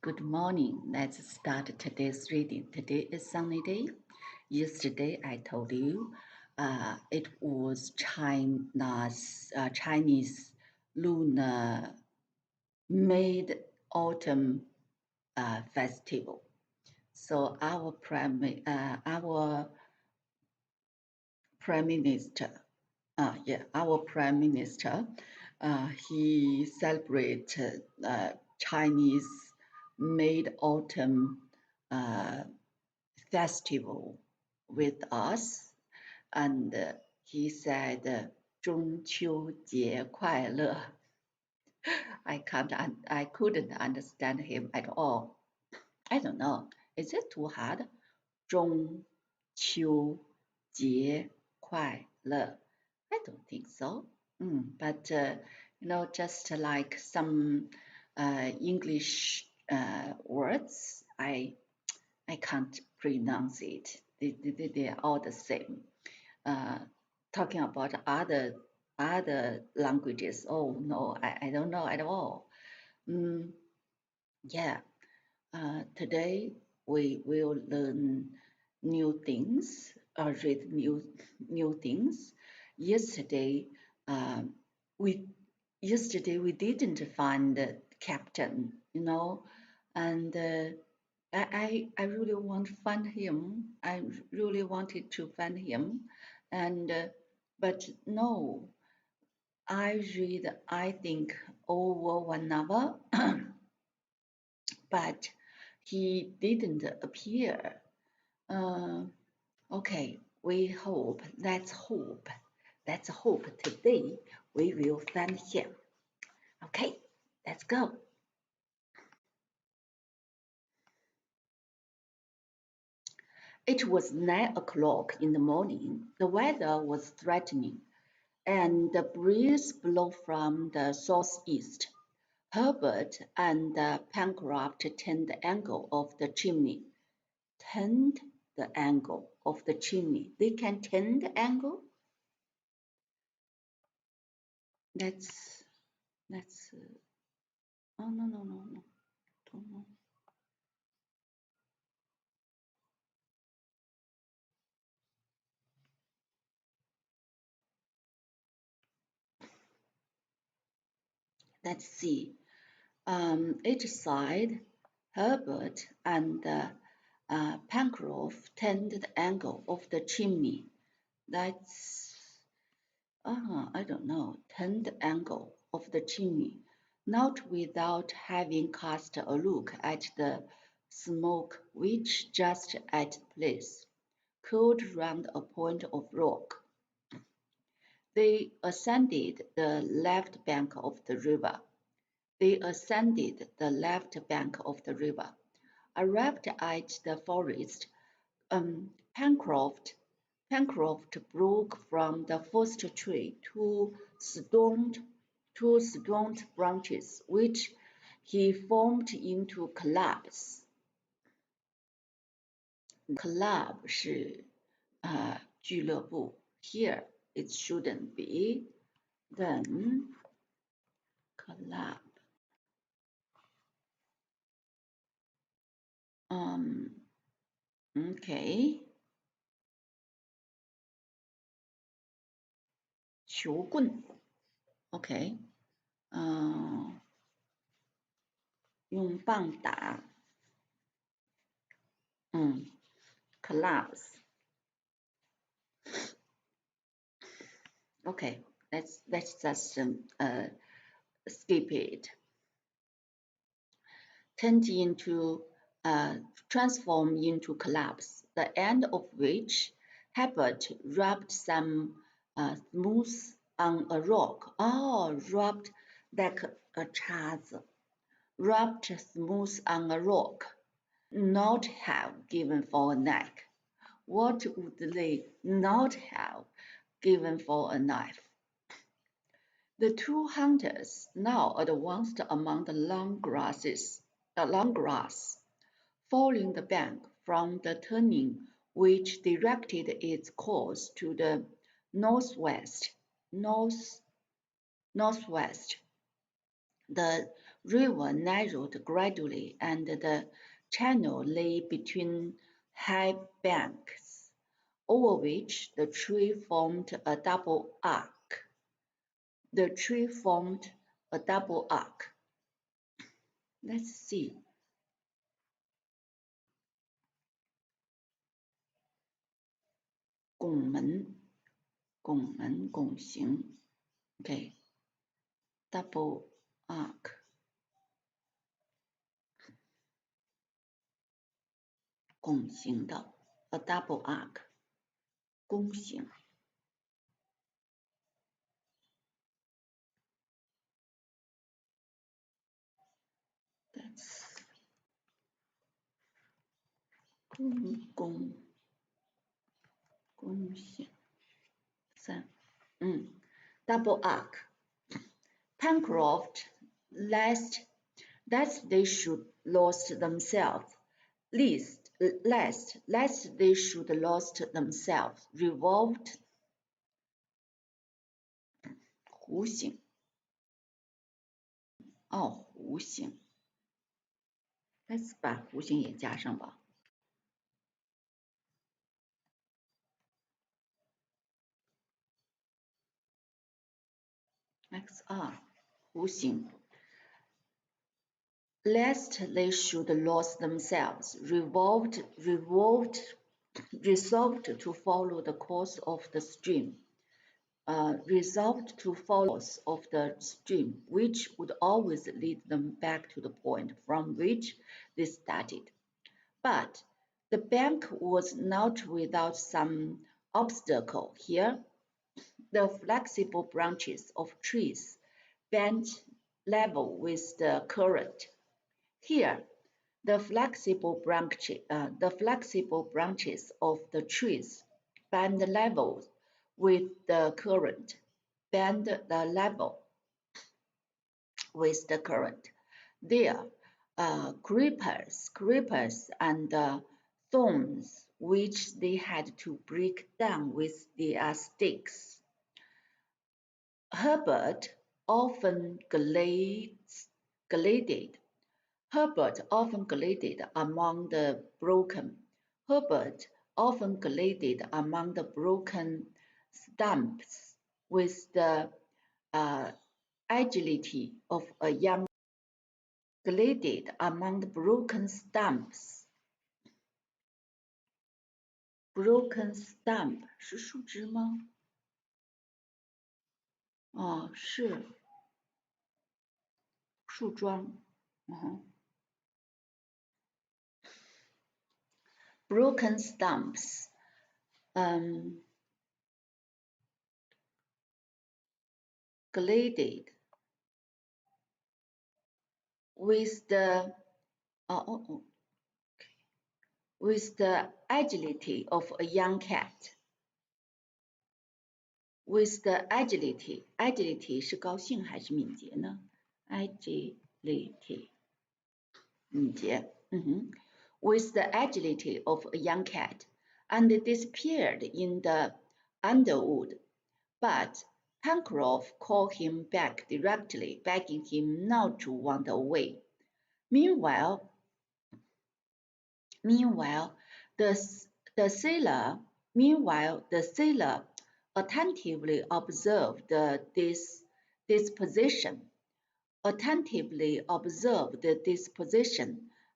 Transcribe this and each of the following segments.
Good morning. Let's start today's reading. Today is sunny day. Yesterday I told you it was Chinese lunar mid-autumn festival. So prime minister, our prime minister, he celebrated Chinese mid-autumn uh, festival with us, and he said, 中秋节快乐. I couldn't understand him at all. I don't know. Is it too hard? 中秋节快乐. I don't think so. But just like some English words, I can't pronounce it. They are all the same. Talking about other languages, oh no, I don't know at all. Yeah. Today we will learn new things, read new things. Yesterday, we we didn't find the captain, and I really want to find him. I really wanted to find him, and but no, I think over 1 hour, but he didn't appear. Okay, let's hope today we will find him. Okay, let's go. It was 9 o'clock in the morning. The weather was threatening, and the breeze blew from the southeast. Herbert and Pencroft turned the angle of the chimney. Turned the angle of the chimney. They can turn the angle? Let's, oh, no. Don't know. Let's see. Each side, Herbert and Pencroft turned the angle of the chimney. That's, I don't know, turned the angle of the chimney, not without having cast a look at the smoke which just at the place curled round a point of rock. They ascended the left bank of the river. Arrived at the forest, Pencroft broke from the first tree two stoned branches, which he formed into clubs. Club 是俱乐部. Here it shouldn't be. Then club. Okay. 球棍 OK. 用棒打 clubs. Okay, let's just skip it. Transform into clubs, the end of which Herbert rubbed some smooth on a rock. Rubbed like a 叉子 rubbed smooth on a rock, not have given for a knife. What would they not have given for a knife? The two hunters now advanced among the long grass, following the bank from the turning which directed its course to the northwest. The river narrowed gradually, and the channel lay between high banks, over which the tree formed a double arc. The tree formed a double arc. Let's see. 拱门，拱门，拱形。Okay. Double arc. 拱形的 a double arc. 弓形。That's 弓形。double arc. Pencroft, lest they should lost themselves, lest they should lost themselves, revolved 弧形，弧形 ，let's 把弧形也加上吧。XR 弧形 ，lest they should lost themselves, resolved to follow the course of the stream. Resolved to follow of the stream, which would always lead them back to the point from which they started. But the bank was not without some obstacle here. The flexible branches of trees bent level with the current. Here, the flexible branches of the trees bend level with the current, bend the level with the current. There, creepers and thorns which they had to break down with their sticks. Herbert often glided among the broken stumps with the agility of a young glided among the broken stumps. Broken stump 是树枝吗？是树桩。Broken stumps. Glided with the agility of a young cat. With the agility 是高兴还是敏捷呢 ？agility 敏捷，with the agility of a young cat, and disappeared in the underwood. But Pencroft called him back directly, begging him not to wander away. Meanwhile, the sailor attentively observed this disposition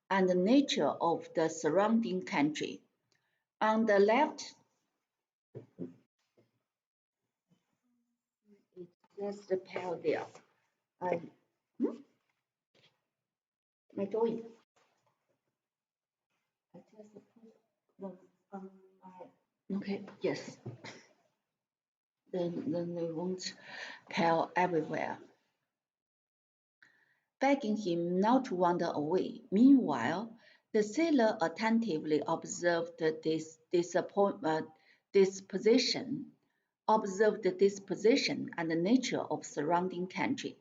and the nature of the surrounding country. On the left, it's just the pair there. My drawing. I just put them on my. Okay, yes. Then they won't pile everywhere. Begging him not to wander away. Meanwhile, the sailor attentively observed this disposition and the nature of surrounding country.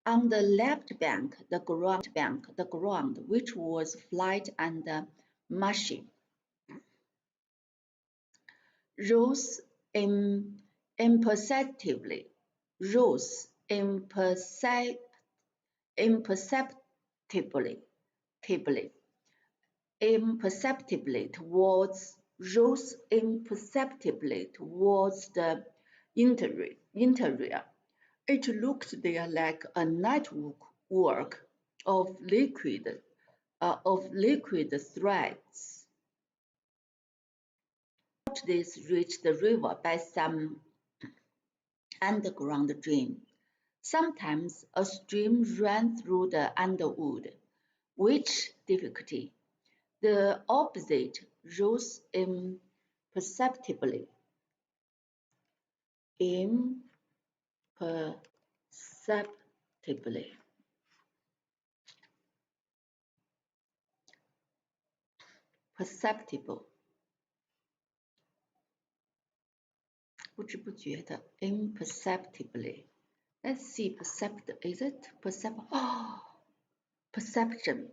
On the left bank, the ground, which was flat and marshy, rose imperceptibly imperceptibly, imperceptibly towards rose imperceptibly towards the interior. It looked there like a network of liquid threads. This reached the river by some underground drain. Sometimes a stream ran through the underwood, which difficulty the opposite rose imperceptibly. Imperceptibly. Perceptible. 不知不觉的 imperceptibly. Let's see, is it perceptible? Oh, perception.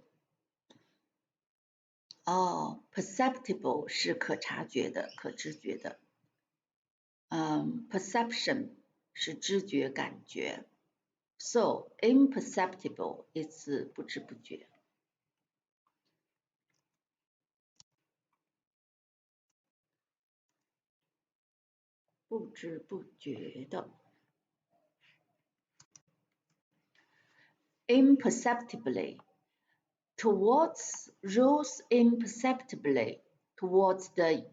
哦 perceptible 是可察觉的、可知觉的。perception 是知觉、感觉。So imperceptible is 不知不觉。不知不觉的。Imperceptibly. Towards rose imperceptibly towards the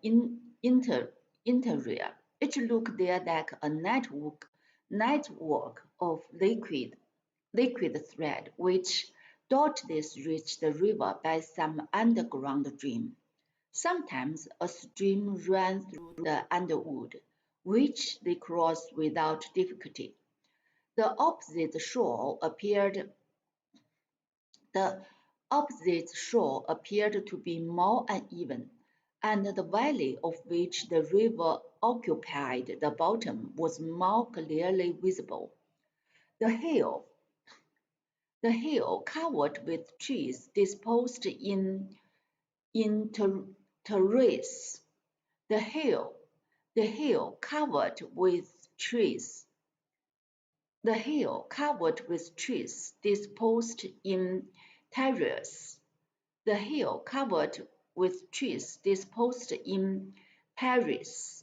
interior. It looked there like a network of liquid thread which doubtless reached the river by some underground stream. Sometimes a stream ran through the underwood, which they crossed without difficulty. The opposite shore appeared to be more uneven, and the valley of which the river occupied the bottom was more clearly visible. The hill, covered with trees disposed in terraces. The hill covered with trees. The hill covered with trees disposed in terraces. The hill covered with trees disposed in pairs.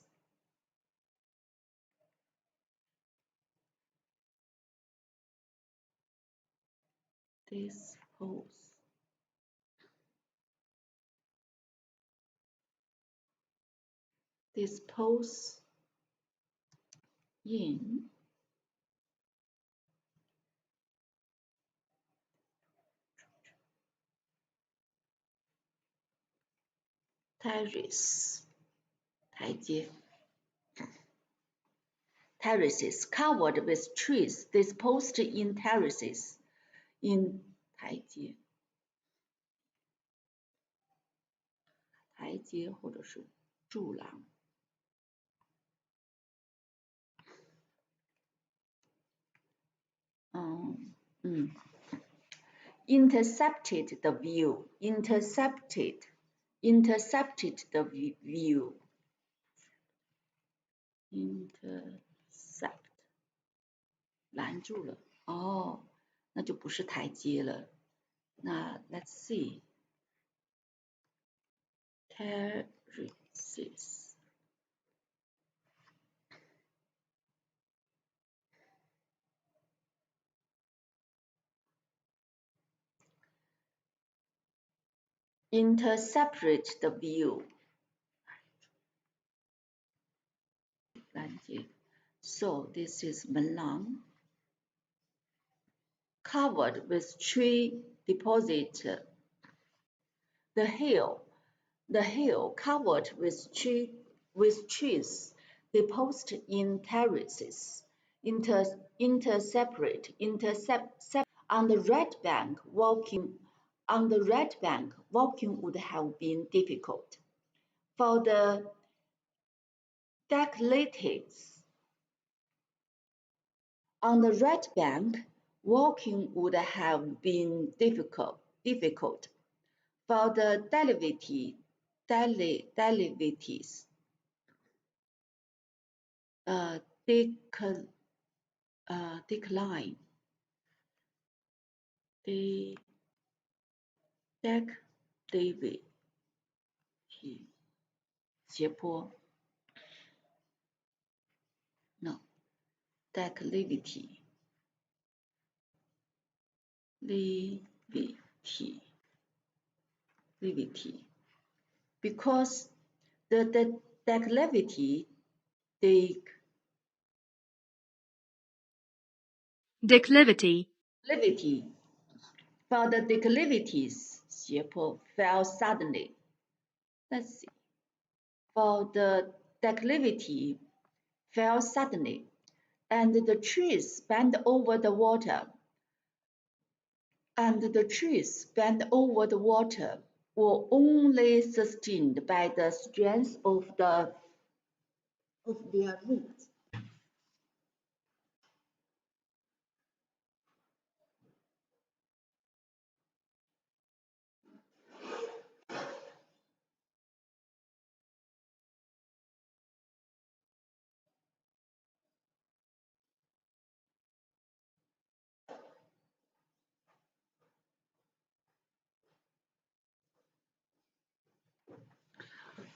Dispose in terrace 台阶 terraces covered with trees disposed in terraces in 台阶或者是柱廊。Intercepted the view. Intercepted the view. Intercept 拦住了哦，那就不是台阶了。那 let's see terraces. Intercept the view. 拦截 So this is 门廊 covered with tree deposit. The hill covered with trees deposited in terraces. Intercept on the right bank. Walking would have been difficult. For the decalators on the right bank, walking would have been difficult. For the decline declivity 斜坡 no declivity because the declivity for the declivities 斜坡 fell suddenly. Let's see. For the declivity fell suddenly, and the trees bent over the water. Were only sustained by the strength of their roots.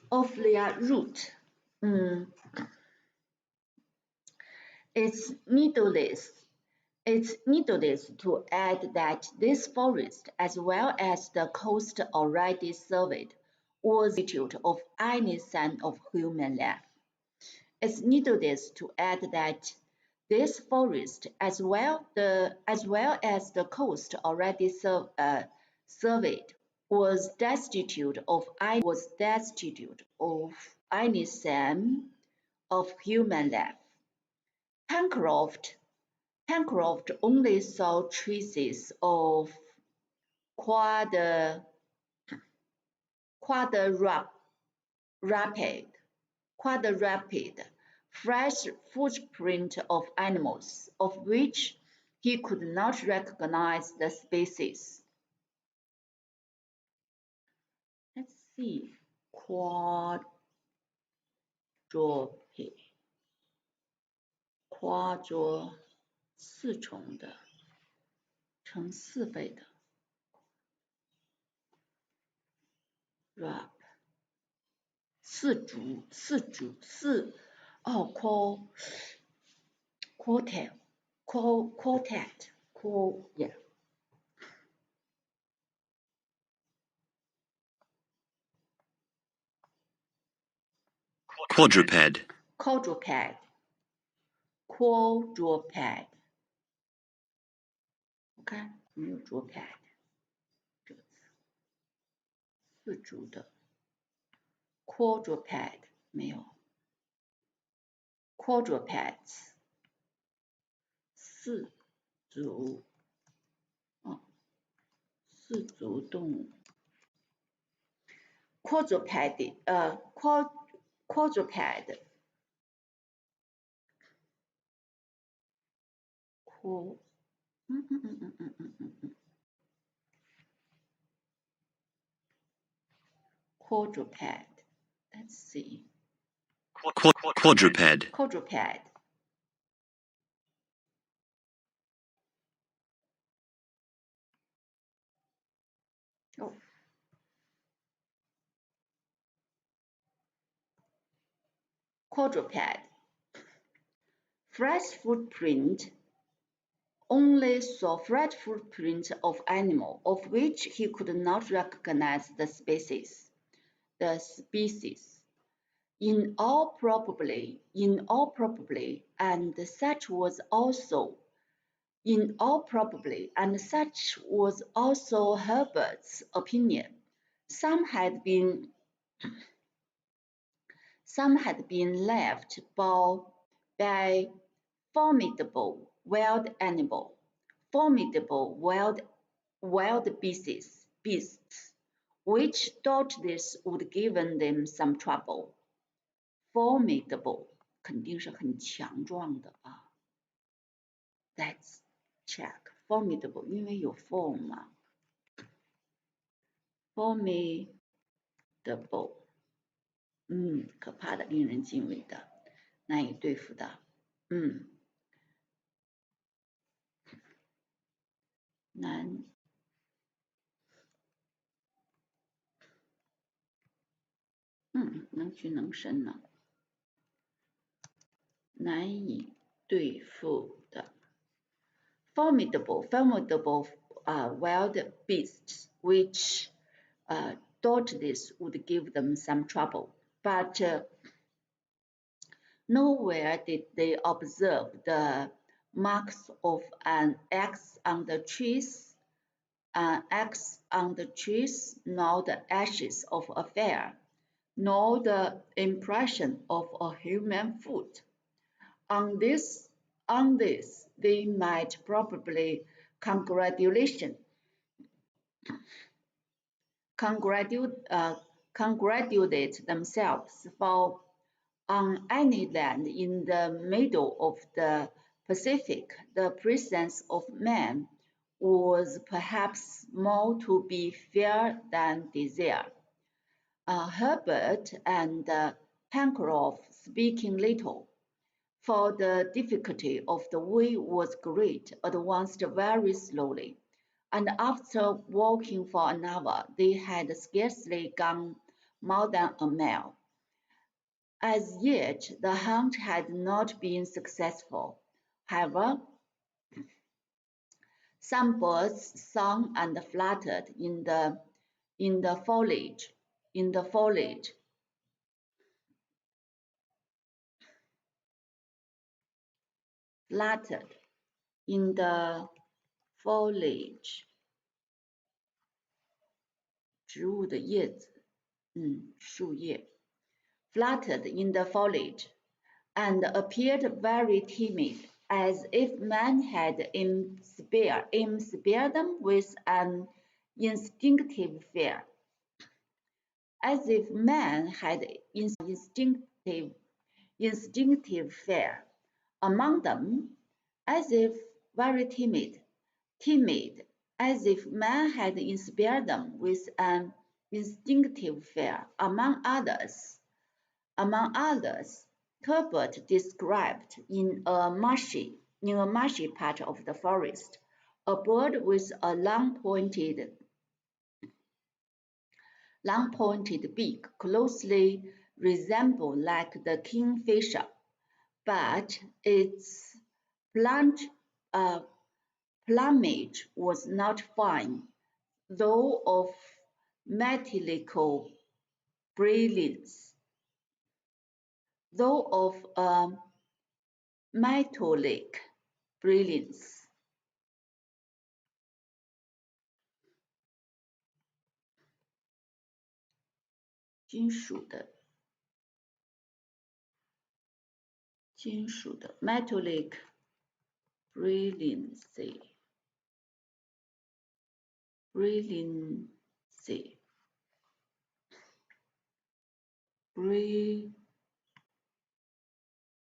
Of their root. It's needless to add that this forest, as well as the coast already surveyed, was destitute of any sign of human life. It's needless to add that this forest, as well as the coast already surveyed, was destitute of any sign of human life. Pencroft only saw traces of quadruped, fresh footprint of animals, of which he could not recognize the species. Let's see, quadruped, 四重的，呈四倍的 ，rup， yeah. Quadruped. OK， 没有卓 pad 这个词，四足的 quadruped 没有 quadrupeds 四足四足动物 quadruped quadruped quadruped. Let's see. Quadruped. Quadruped. Oh. Quadruped. Fresh footprint. Only saw fresh footprint of animal of which he could not recognize the species. In all probably, and such was also Herbert's opinion. Some had been left by formidable wild beasts, which doubtless would given them some trouble. Formidable 肯定是很强壮的啊。Let's check formidable， 因为有 form 嘛。Formidable， 可怕的，令人敬畏的，难以对付的，难能屈能伸呢，难以对付的。formidable wild beasts, which doubtless would give them some trouble, but nowhere did they observe the marks of an axe on the trees, nor the ashes of a fire, nor the impression of a human foot. On this, they might probably congratulate themselves, for on any land in the middle of the Pacific, the presence of man was perhaps more to be feared than desired. Herbert and Pencroff speaking little, for the difficulty of the way was great, advanced very slowly, and after walking for an hour, they had scarcely gone more than a mile. As yet, the hunt had not been successful. However, some birds sung and fluttered in the foliage. Fluttered in the foliage， 植物的叶子，树叶。Fluttered in the foliage, and appeared very timid, as if man had inspired them with an instinctive fear. As if man had instinctive fear. Among them, as if very timid, as if man had inspired them with an instinctive fear. Among others, Herbert described in a marshy part of the forest a bird with a long-pointed beak, closely resembled like the kingfisher, but its plumage was not fine, though of metallical brilliance.金属的 metallic brilliancy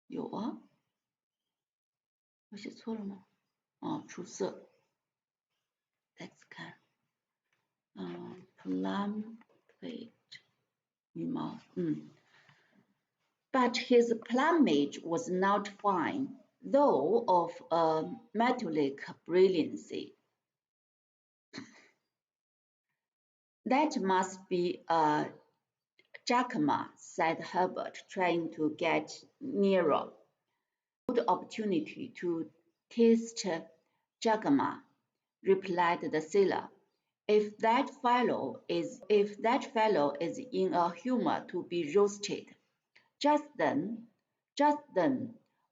有啊，我写错了吗？出色。Let's 看，plumage 羽毛，But his plumage was not fine, though of a metallic brilliancy. That must be a jacama, said Herbert, trying to get nearer. Good opportunity to taste jacama, replied the sailor. If that fellow is in a humor to be roasted. Just then,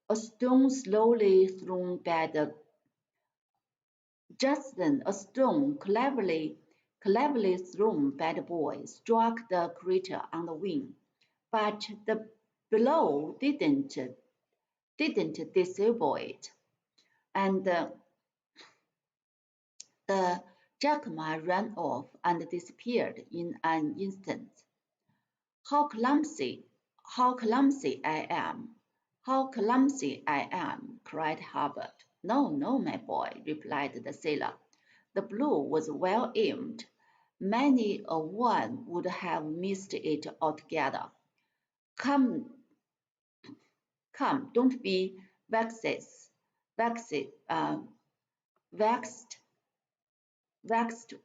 a stone cleverly thrown by the boy struck the creature on the wing, but the blow didn't disable it, and the jacama ran off and disappeared in an instant. How clumsy I am! How clumsy I am! Cried Herbert. No, my boy, replied the sailor. The blow was well aimed. Many a one would have missed it altogether. Come, don't be vexed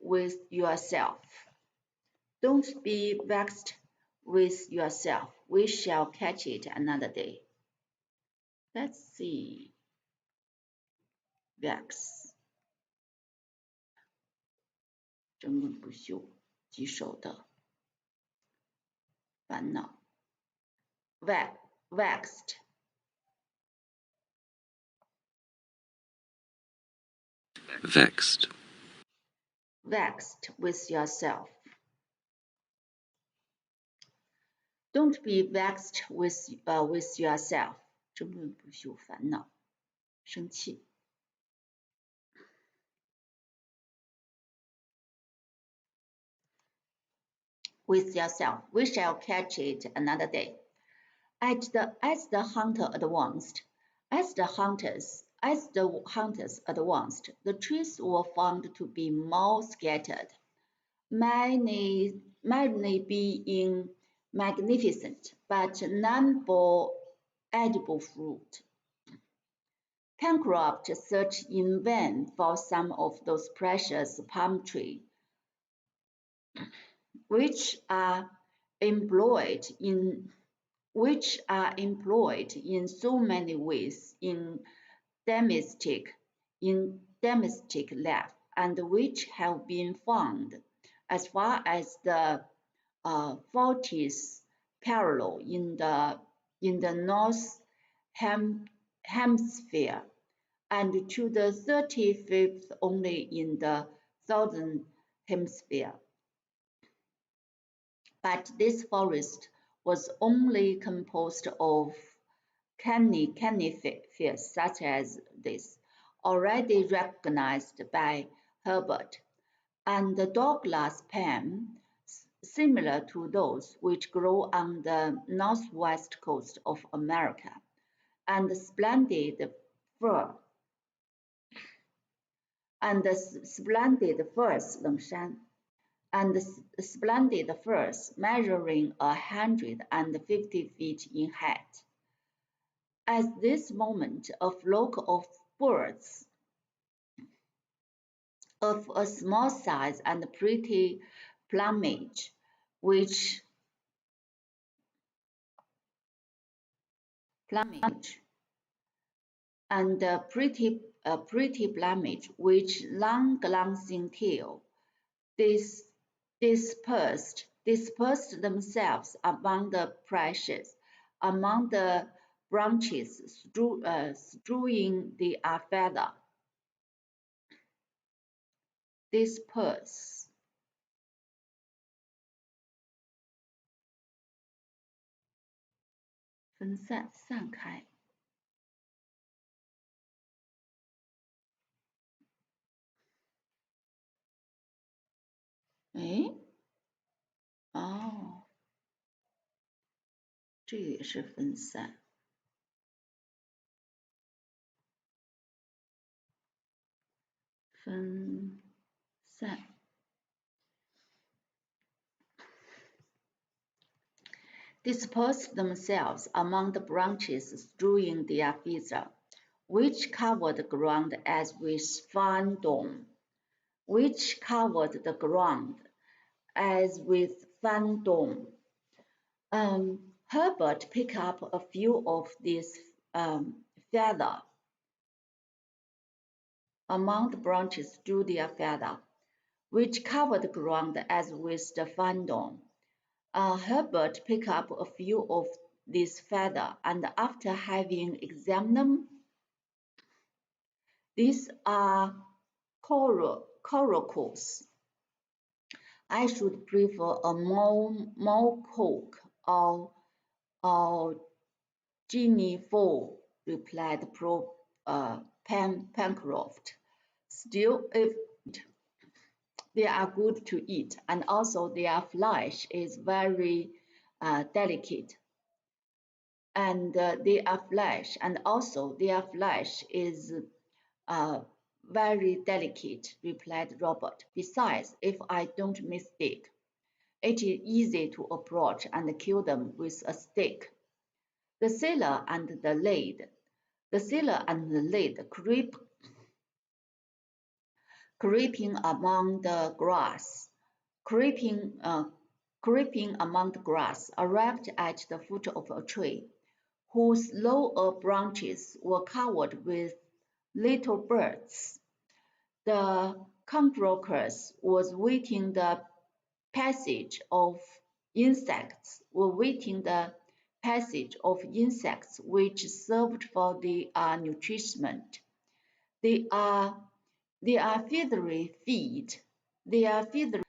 with yourself. Don't be vexed with yourself. We shall catch it another day. Let's see. Vex 争论不休，棘手的烦恼。Vexed. Vexed. Vexed with yourself. Don't be vexed with yourself. 争论不休，烦恼，生气。With yourself, we shall catch it another day. As the hunters advanced, the trees were found to be more scattered, many being magnificent, but none bore edible fruit. Pencroft searched in vain for some of those precious palm trees, which are employed in so many ways in domestic life, and which have been found as far as the 40th parallel in the North Hemisphere, and to the 35th only in the Southern Hemisphere. But this forest was only composed of conifers such as this, already recognized by Herbert, and the Douglas palm, similar to those which grow on the northwest coast of America, and splendid firs,冷杉。And splendid firs measuring 150 feet in height. At this moment, a flock of birds of a small size and pretty plumage, which long glancing tail, dispersed themselves among the branches, strewing the feather. Disperse. 分散，散开。哎，哦，这个也是分散。分散。Dispersed themselves among the branches, strewing their feathers, which covered the ground as with fine down. Herbert picked up a few of these feathers among the branches, drew their feather, which covered the ground as with the fine down. Herbert picked up a few of these feathers, and after having examined them, these are coracles. I should prefer a molecoque or guinea-fowl, replied Pencroft. Still, if they are good to eat, and also their flesh is very delicate. And their flesh is very delicate, replied Robert. Besides, if I don't mistake, it is easy to approach and kill them with a stick. The sailor and the lad creeping among the grass, creeping among the grass, arrived at the foot of a tree, whose lower branches were covered with little birds. The cockroaches was waiting the passage of insects, which served for their nourishment. They are feathery feet. They are feathery,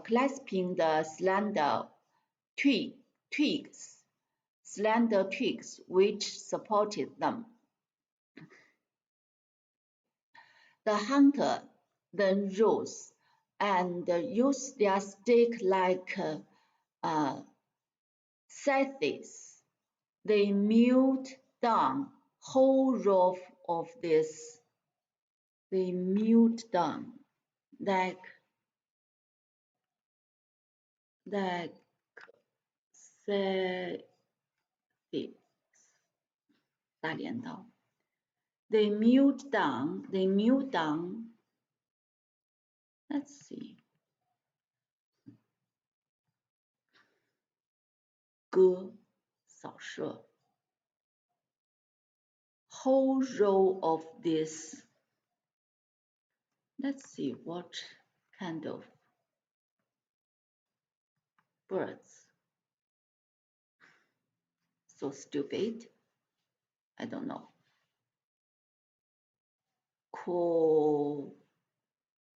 clasping the slender twigs which supported them. The hunter then rose and used their stick-like scythes. They mowed down whole rows of this. They mowed down like 大镰刀。They mowed down. Let's see. 割扫射 whole row of this. Let's see what kind of birds. So stupid. I don't know.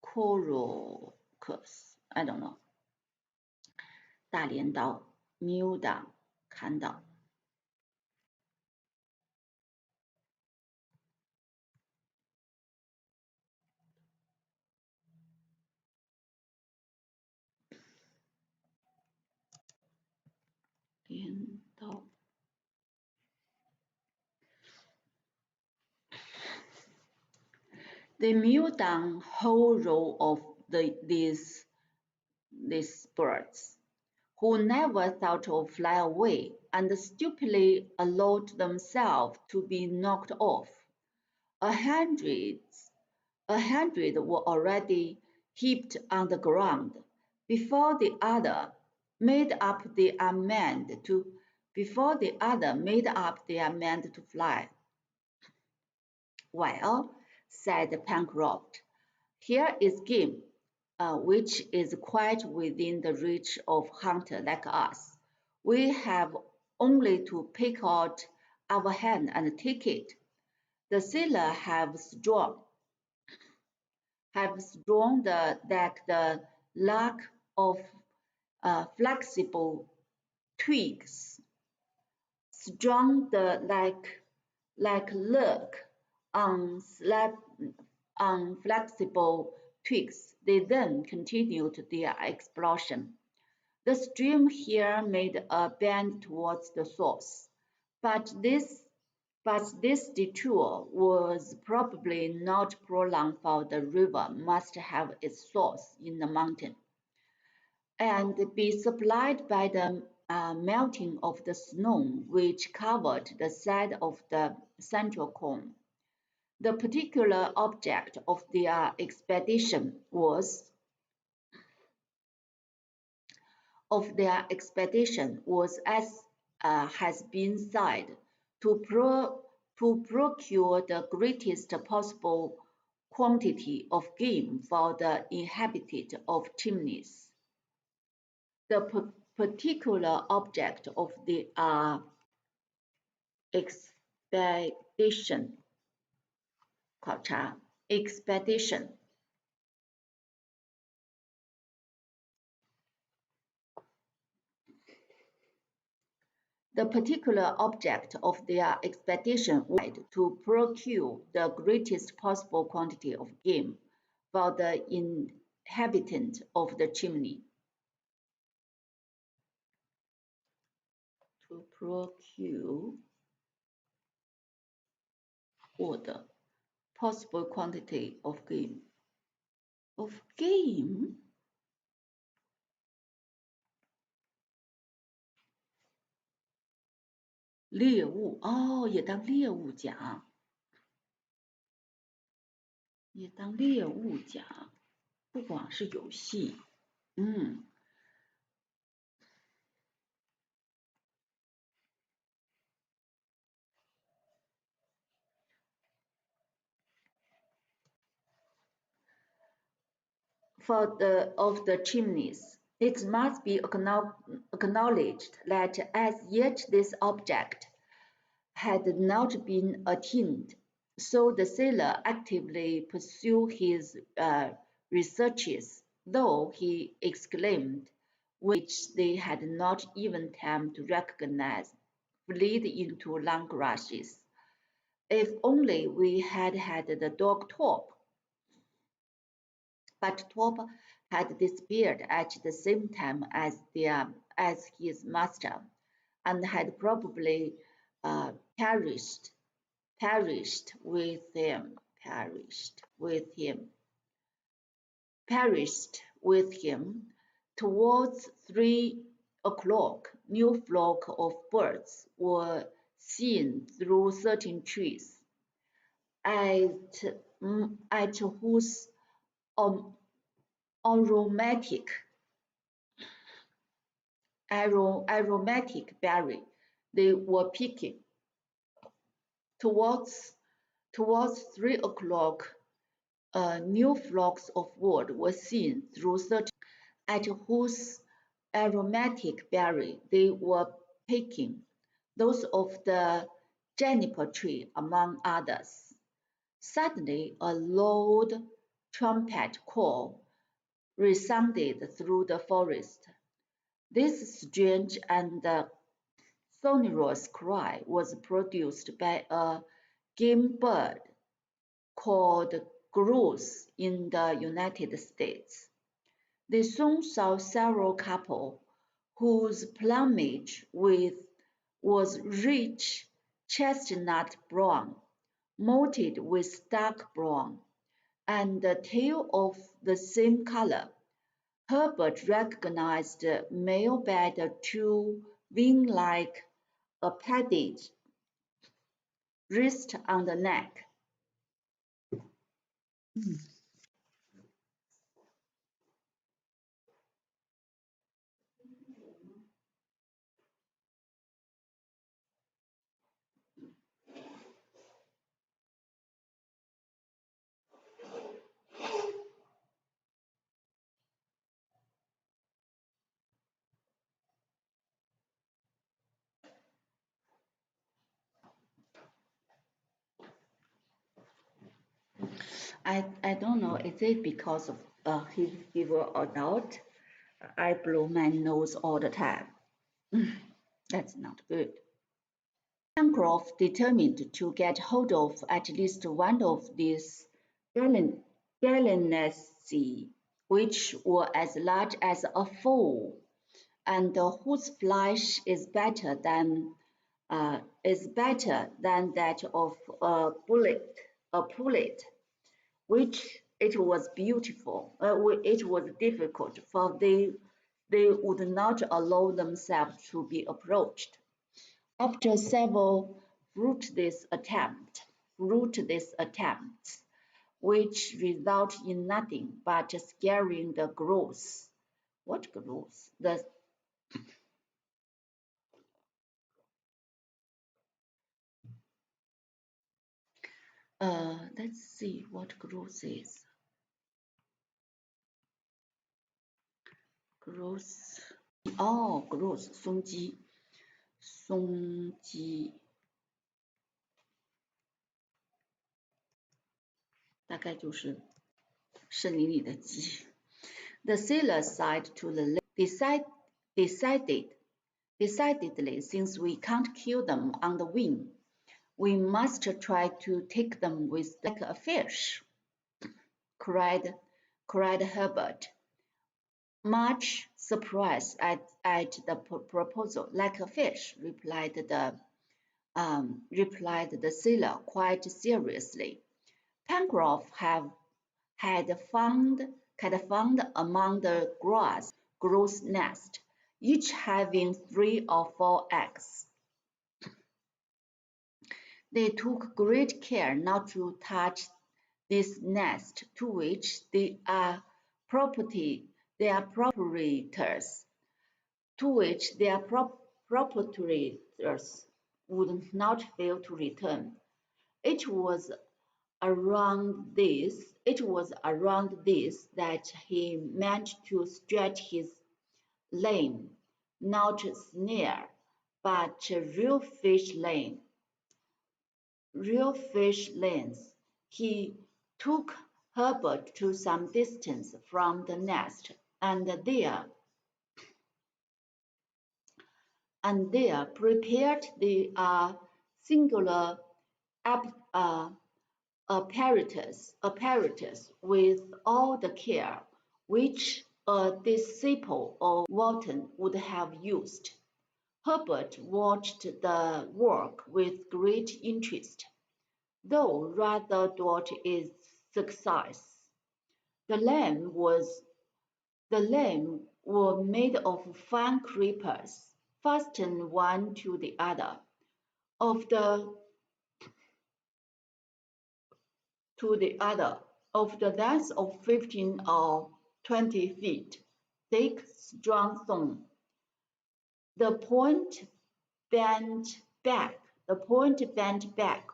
Coracoes. I don't know. 大镰刀 mow down 砍倒。镰刀。They mow down whole row of these birds, who never thought of fly away and stupidly allowed themselves to be knocked off. 100 were already heaped on the ground before the other made up their mind to fly. Well, said Pencroft, here is game, which is quite within the reach of hunters like us. We have only to pick out our hand and take it. The sailor have strong the lack of flexible twigs, strung the like luck on flexible twigs. They then continued their exploration. The stream here made a bend towards the source, but this detour was probably not prolonged, for the river must have its source in the mountain, and be supplied by the melting of the snow which covered the side of the central cone. The particular object of their expedition was as has been said, to procure the greatest possible quantity of game for the inhabitants of Chimneys. The particular object of the expedition 考察 expedition The particular object of their expedition was to procure the greatest possible quantity of game for the inhabitants of the chimney. To procure 获得 possible quantity of game. Of game? 猎物哦，也当猎物讲，也当猎物讲，不光是游戏。of the chimneys. It must be acknowledged that as yet this object had not been attained, so the sailor actively pursued his researches, though he exclaimed, which they had not even time to recognize, fled into long rushes. If only we had had the dog Top! But Top had disappeared at the same time as his master, and had probably uh, perished perished with him, perished with him. Towards 3 o'clock, new flock of birds were seen through certain trees, at, at whose um, aromatic berry they were picking. Towards 3 o'clock, new flocks of wood were seen through certain at whose aromatic berry they were picking, those of the juniper tree among others. Suddenly a loud trumpet call resounded through the forest. This strange and sonorous cry was produced by a game bird called grouse in the United States. They soon saw several couples whose plumage was rich chestnut brown, mottled with dark brown, and the tail of the same color. Herbert recognized the male by the two wing-like appendage rest on the neck. I don't know, is it because of his fever or not? I blow my nose all the time. That's not good. Pencroff determined to get hold of at least one of these gallinaceae, which were as large as a fowl, and whose flesh is better than that of a pullet, which it was difficult, for they would not allow themselves to be approached. After several fruitless attempts, which result in nothing but scaring the grouse. What grouse? Let's see what grouse is. Grouse. Oh, grouse 松鸡，松鸡。大概就是森林里的鸡。The sailor sighed to the lake, decidedly, since we can't kill them on the wing, we must try to take them with like a fish, cried Herbert, much surprised at the proposal. Like a fish, replied the sailor quite seriously. Pencroff had found among the grouse nest, each having 3 or 4 eggs. They took great care not to touch this nest, to which their proprietors would not fail to return. It was around this It was around this that he meant to stretch his line, not snare, but real fish lines. He took Herbert to some distance from the nest, and there prepared the singular apparatus with all the care which a disciple of Walton would have used. Herbert watched the work with great interest, though rather doubted its success. The lame were made of fine creepers, fastened one to the other, of the length of 15 or 20 feet, thick, strong thong. The point bent back,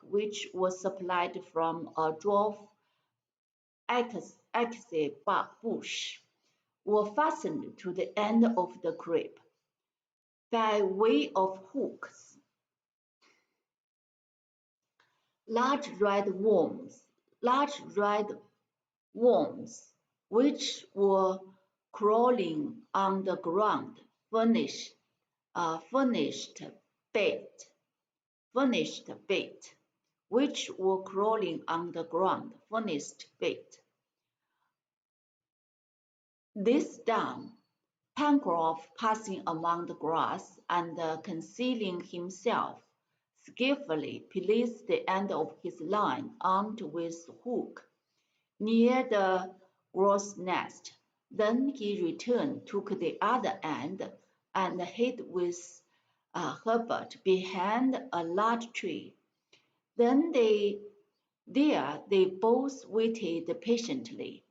which was supplied from a dwarf acacia bush, were fastened to the end of the creep by way of hooks. Large red worms, which were crawling on the ground, furnished bait, which were crawling on the ground, furnished bait. This done, Pencroff, passing among the grass and concealing himself, skillfully placed the end of his line, armed with hook, near the grouse nest. Then he returned, took the other end, and hid with Herbert behind a large tree. Then they both waited patiently,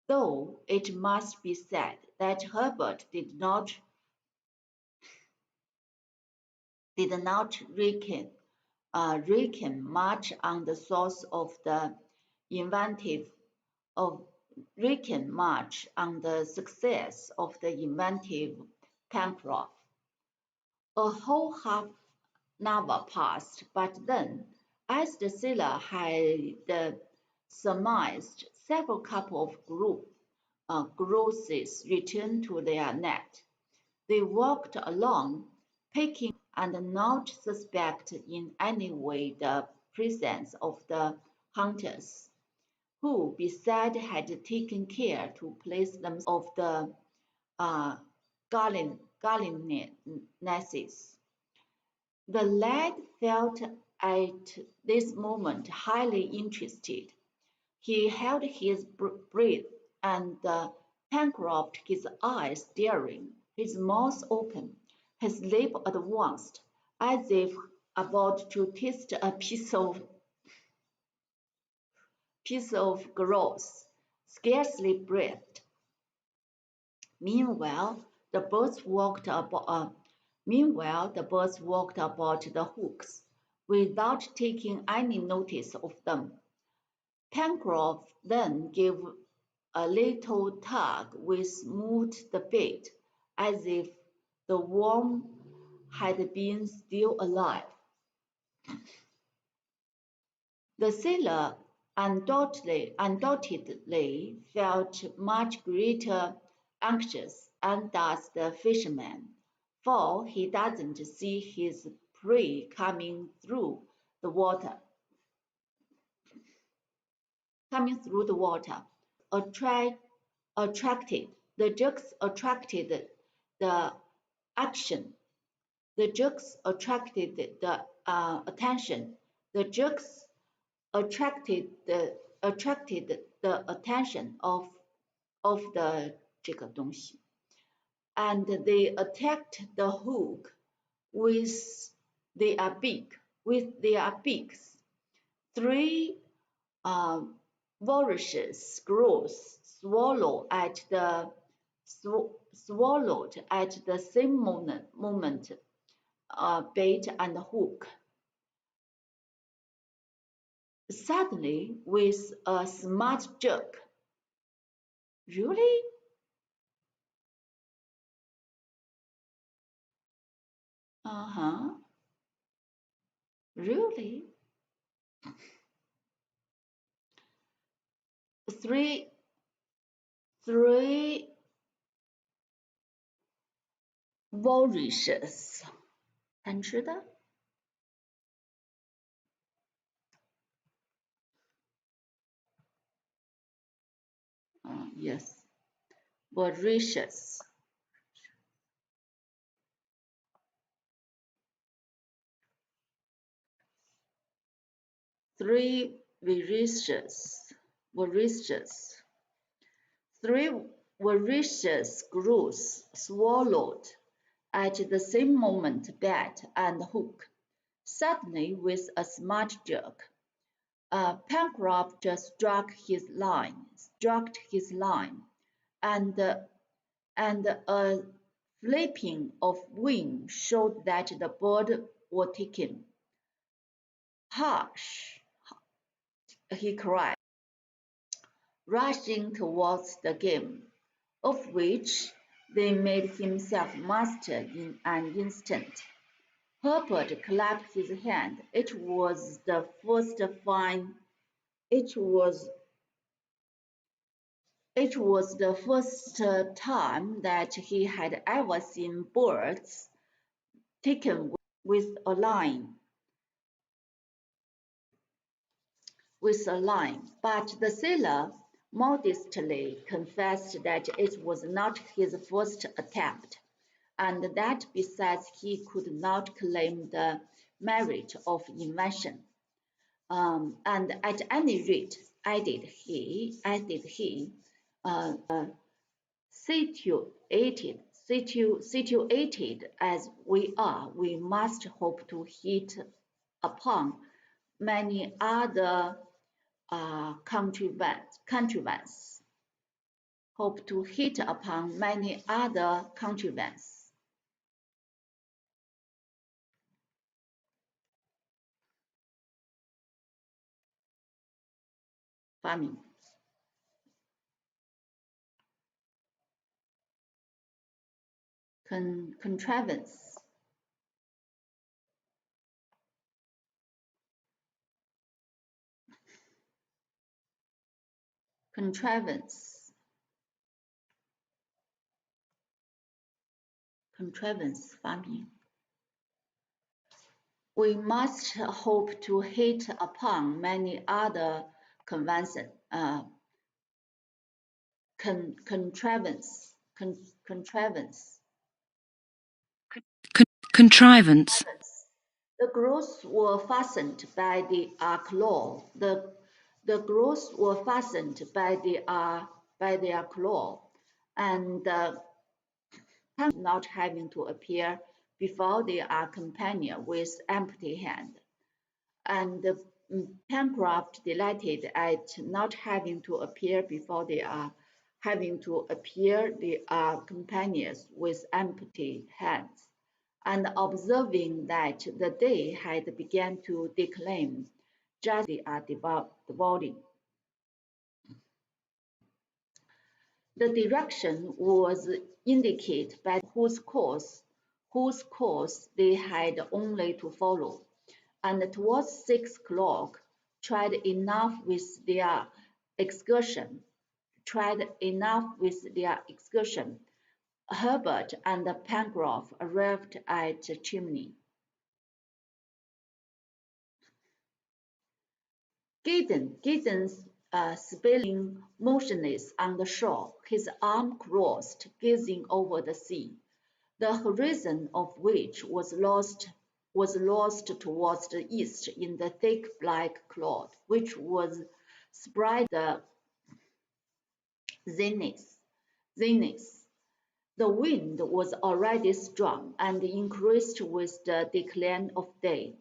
though it must be said that Herbert did not reckon much on the source of the success of the inventive Pencroff. A whole half an hour passed, but then, as the sailor had surmised, several couples of grouses returned to their net. They walked along, picking and not suspect in any way the presence of the hunters, who besides had taken care to place themselves of the gallinaceae. The lad felt at this moment highly interested. He held his breath, and Pencroff, his eyes staring, his mouth open, his lip advanced, as if about to taste a piece of grouse, scarcely breathed. Meanwhile, the birds walked about the hooks, without taking any notice of them. Pencroff then gave a little tug which moved the bait, as if the worm had been still alive. The sailor undoubtedly felt much greater anxious, and does the fisherman, for he doesn't see his prey coming through the water. Attracted the jerks attracted the action. The jerks attracted the attention. The jerks attracted the attention of the 这个东西 and they attacked the hook with their beaks. Three voracious crows swallowed at the same moment bait and hook. Suddenly, with a smart jerk. Really? Uh-huh. Really? Three, three Vorishes. 贪吃的 yes. Voracious. Three voracious. Three voracious grooves swallowed at the same moment bat and hook. Suddenly, with a smart jerk, Pencroft struck his line, and a flapping of wing showed that the bird was taken. Hush! He cried, rushing towards the game, of which they made himself master in an instant. Herbert clapped his hands. It was the first time that he had ever seen birds taken with a line. But the sailor modestly confessed that it was not his first attempt, and that besides he could not claim the merit of invention. And at any rate, added he, uh, situated as we are, we must hope to hit upon many other contrivance. Hope to hit upon many other contrivance. Farming. Contrivance. Contrivance. Contrivance farming. We must hope to hit upon many other contrivance. Contrivance. The grooves were fastened by the claw. The grooves were fastened by their claw, and not having to appear before their companion with empty hand. And Pencroft, delighted at not having to appear before their companions with empty hands, and observing that the day had begun to decline just as they are devouring. The direction was indicated by whose course they had only to follow, and towards 6 o'clock tried enough with their excursion. Herbert and Pencroft arrived at the chimney. Gideon spilling motionless on the shore, his arms crossed, gazing over the sea, the horizon of which was lost towards the east in the thick black cloud which was spread the zenith. The wind was already strong and increased with the decline of day.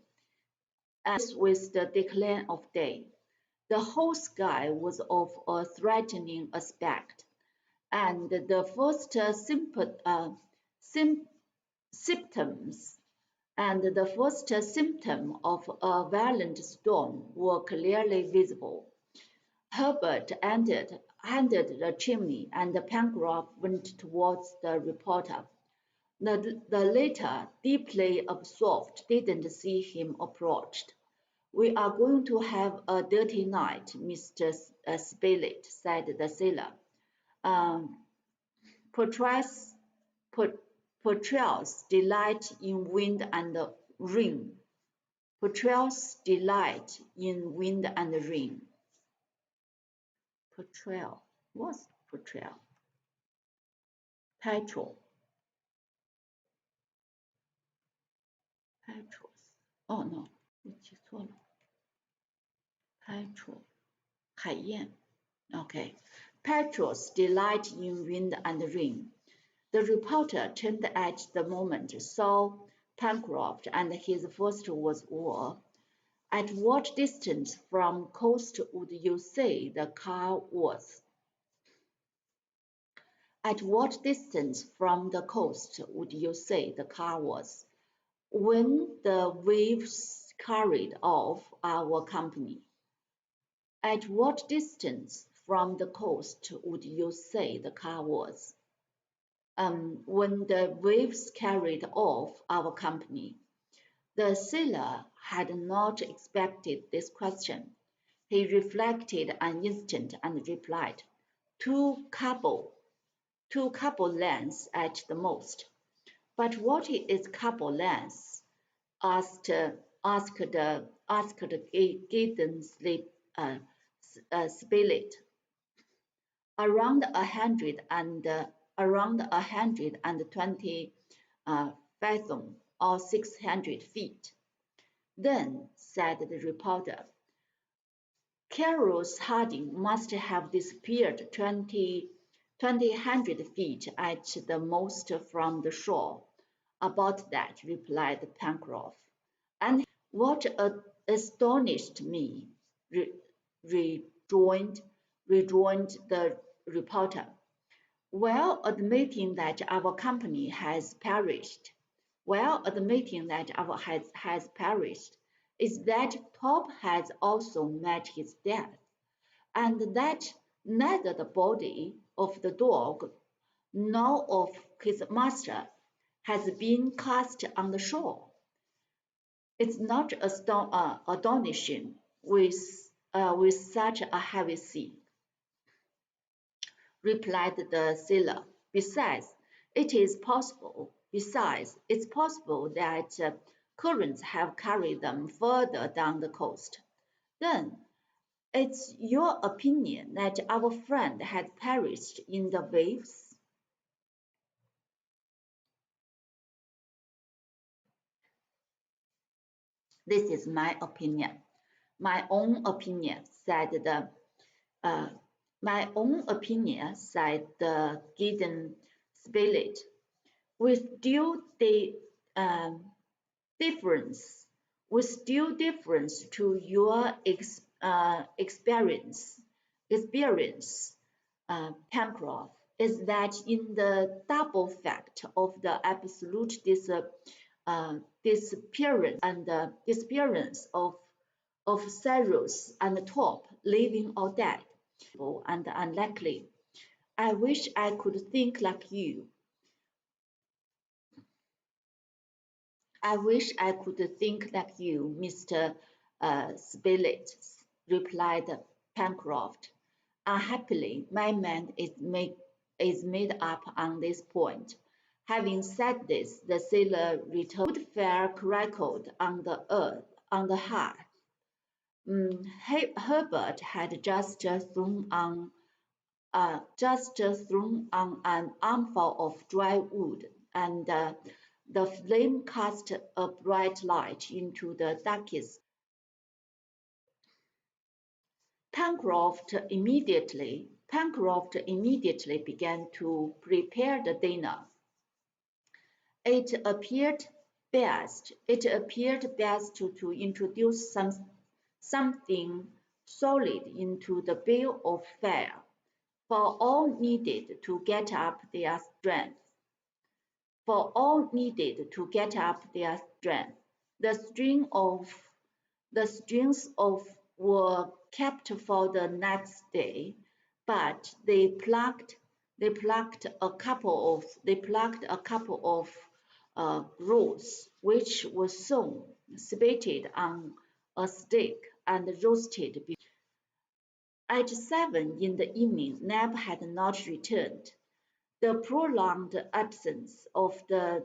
The whole sky was of a threatening aspect, and the first symptoms and the first symptom of a violent storm were clearly visible. Herbert entered the chimney, and Pencroff went towards the reporter. The latter, deeply absorbed, didn't see him approach. "We are going to have a dirty night, Mr. Spilett," said the sailor. Portraits delight in wind and rain. Portraits delight in wind and rain. Portrayal. What's portrayal? Petrol. Petrels. Oh no，我记错了。Petrol. 海燕。Okay. Petrels delight in wind and rain. The reporter turned at the moment, saw Pencroft, and his first words were, "At what distance from coast would you say the car was?" At what distance from the coast would you say the car was? When the waves carried off our company. At what distance from the coast would you say the car was? When the waves carried off our company. The sailor had not expected this question. He reflected an instant and replied, two cable lengths at the most." "But what is cable length?" asked Gideon Spilett. "Around 120 fathoms, or 600 feet." "Then," said the reporter, "Cyrus Harding must have disappeared 200 feet at the most from the shore." "About that," replied Pencroff. "And what astonished me," rejoined the reporter, "while admitting that our company has perished, is that Top has also met his death, and that neither the body of the dog nor of his master has been cast on the shore." "It's not astonishing with such a heavy sea," replied the sailor. Besides, it's possible that currents have carried them further down the coast." "Then it's your opinion that our friend had perished in the waves?" "This is my opinion. My own opinion," said Gideon Spilett, "with due deference to your experience, Pencroff, is that in the double fact of the absolute disappearance of Cyrus and Top, living or dead, and unlikely. I wish I could think like you." "I wish I could think like you, Mr. Spilett," replied Pencroft. "Unhappily, my mind is made up on this point." Having said this, the sailor returned. Wood fire crackled on the hearth. Herbert had just thrown on an armful of dry wood, and the flame cast a bright light into the darkest. Pencroft immediately began to prepare the dinner. It appeared best to introduce something solid into the bill of fare, for all needed to get up their strength. for all needed to get up their strength. The strings of were kept for the next day, but they plucked a couple of groats which were sewn, spitted on a stick, and roasted. At 7 in the evening, Neb had not returned. The prolonged absence of the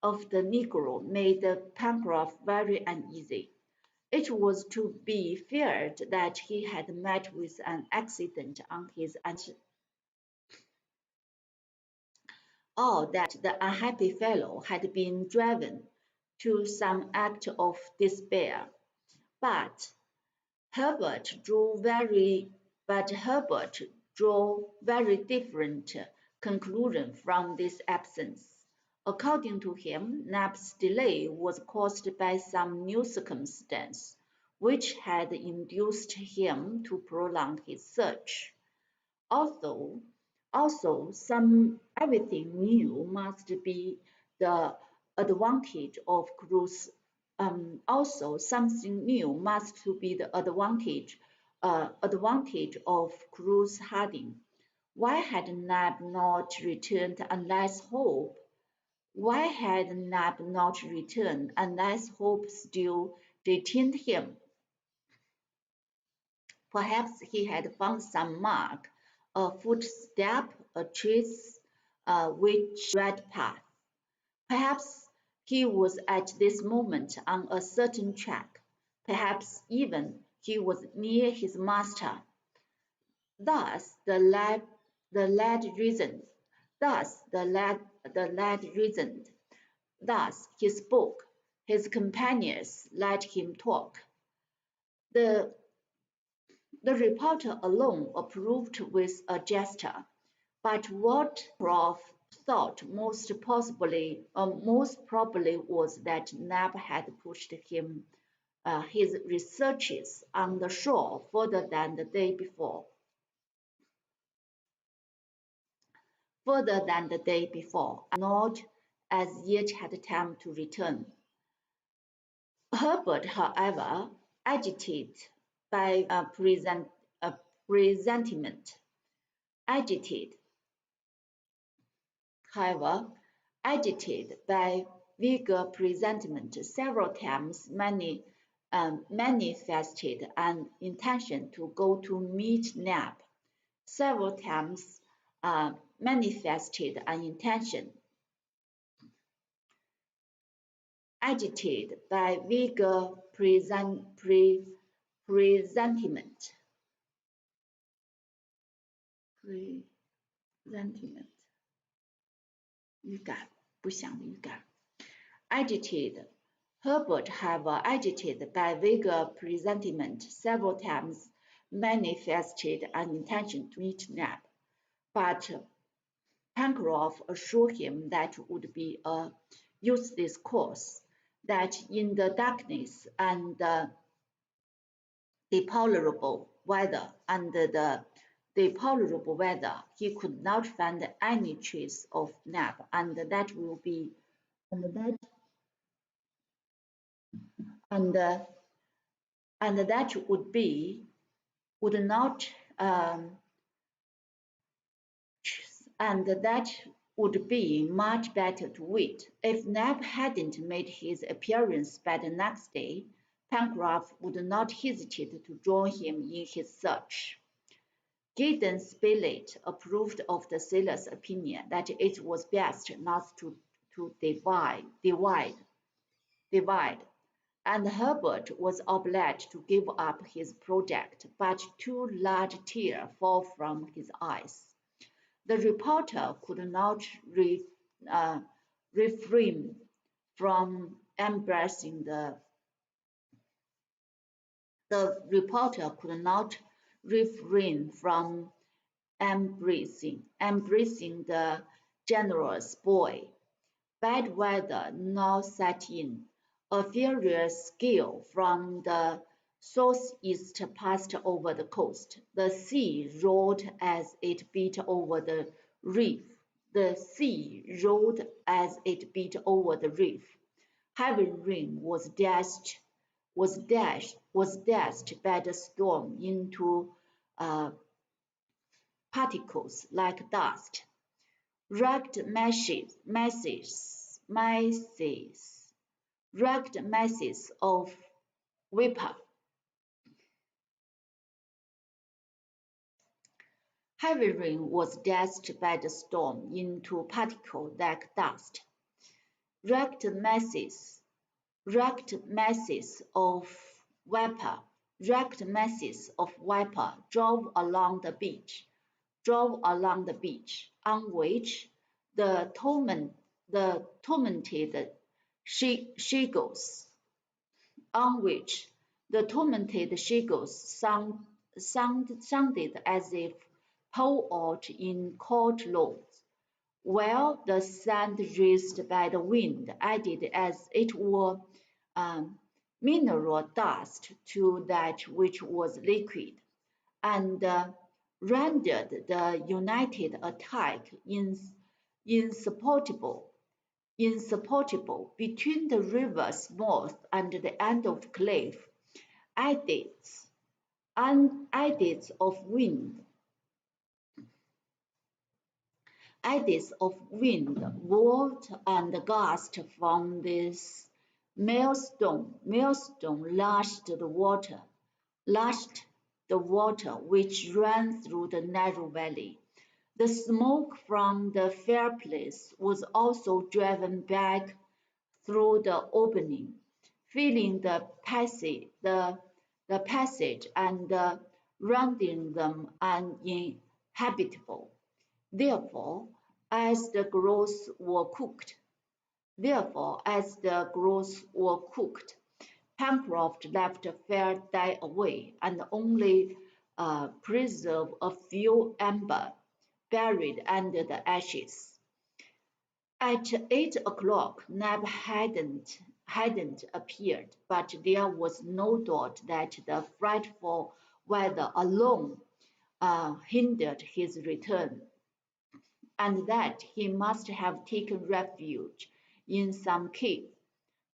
negro made Pencroff very uneasy. It was to be feared that he had met with an accident on his or that the unhappy fellow had been driven to some act of despair. But Herbert drew very different conclusion from this absence. According to him, Neb's delay was caused by some new circumstance which had induced him to prolong his search. Also, everything new must be the advantage of Cruz. Also, something new must be the advantage of Cruz Harding. Why had Neb not returned unless hope? Why had Neb not returned unless hope still detained him? Perhaps he had found some mark, a footstep, a trace which led path. Perhaps he was at this moment on a certain track. Perhaps even he was near his master. Thus the lad reasoned. Thus he spoke. His companions let him talk. The reporter alone approved with a gesture. But what Pencroff thought most probably was that Neb had pushed his researches on the shore further than the day before. And not as yet had time to return. Herbert, however, agitated by presentiment, vigor presentiment, several times manifested an intention to go to meet Neb. Several times manifested an intention. Agitated by vigor presentiment. 预感，不祥的预感。Agitated. Herbert, however, agitated by vigor presentiment, several times manifested an intention to meet Neb, but Pencroff assured him that would be a useless course, that in the darkness and the deplorable weather, he could not find any trace of Neb, and that would be much better to wait. If Neb hadn't made his appearance by the next day, Pencroff would not hesitate to join him in his search. Gideon Spilett approved of the sailor's opinion that it was best not to divide, and Herbert was obliged to give up his project, but 2 large tears fell from his eyes. The reporter could not refrain from embracing the generous boy. Bad weather now set in. A furious gale from the southeast passed over the coast. The sea roared as it beat over the reef. The sea roared as it beat over the reef. Heavy rain was dashed by the storm into uh, particles like dust. Ragged masses of vapor. Heavy rain was dashed by the storm into particles like dust. Ragged masses, ragged masses of vapor drove along the beach, on which the tormented seagulls, sounded as if poured out in cold loads, while the sand raised by the wind acted as it were um, mineral dust to that which was liquid, and rendered the united attack insupportable. Between the river's mouth and the end of the cliff. Eddies and eddies of wind whirled and gushed from this maelstrom. Lashed the water which ran through the narrow valley. The smoke from the fireplace was also driven back through the opening, filling the passage and rendering them uninhabitable. Therefore, as the grouse were cooked, Pencroft left the fire die away and only preserved a few embers buried under the ashes. At 8 o'clock Neb hadn't appeared, but there was no doubt that the frightful weather alone hindered his return, and that he must have taken refuge in some cave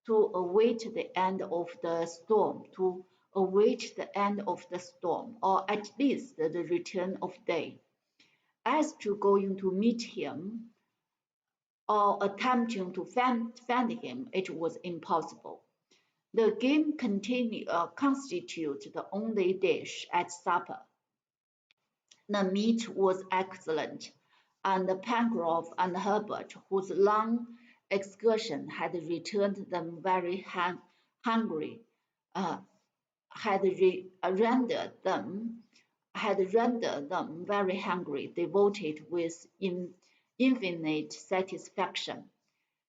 to await the end of the storm, or at least the return of day. As to going to meet him or attempting to find him, it was impossible. The game constituted the only dish at supper. The meat was excellent, and Pencroft and Herbert, whose long excursion had returned them very hungry, uh, had rendered them very hungry, devoted with infinite satisfaction.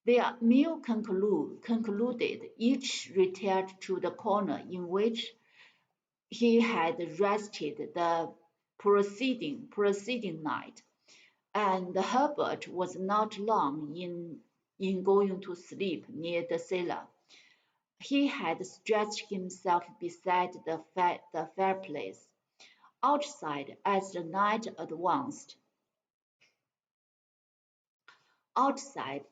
Their meal concluded, each retired to the corner in which he had rested the preceding night, and Herbert was not long in going to sleep near the cellar. He had stretched himself beside the fireplace. Outside, as the night advanced, outside,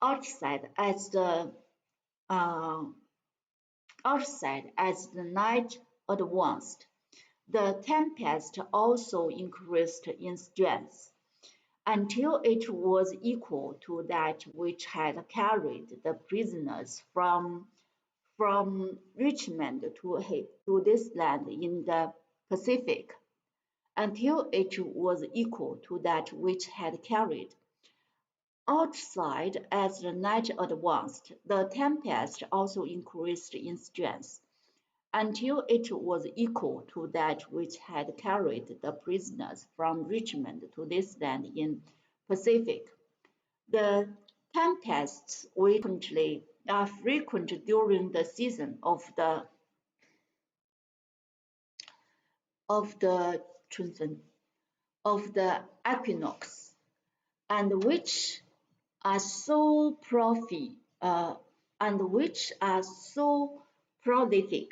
outside as the uh, outside as the night advanced, the tempest also increased in strength, until it was equal to that which had carried the prisoners from Richmond to this land in the Pacific, until it was equal to that which had carried. Outside, as the night advanced, the tempest also increased in strength, until it was equal to that which had carried the prisoners from Richmond to this land in Pacific. The tempests are frequent during the season of the equinox, and which are so prolific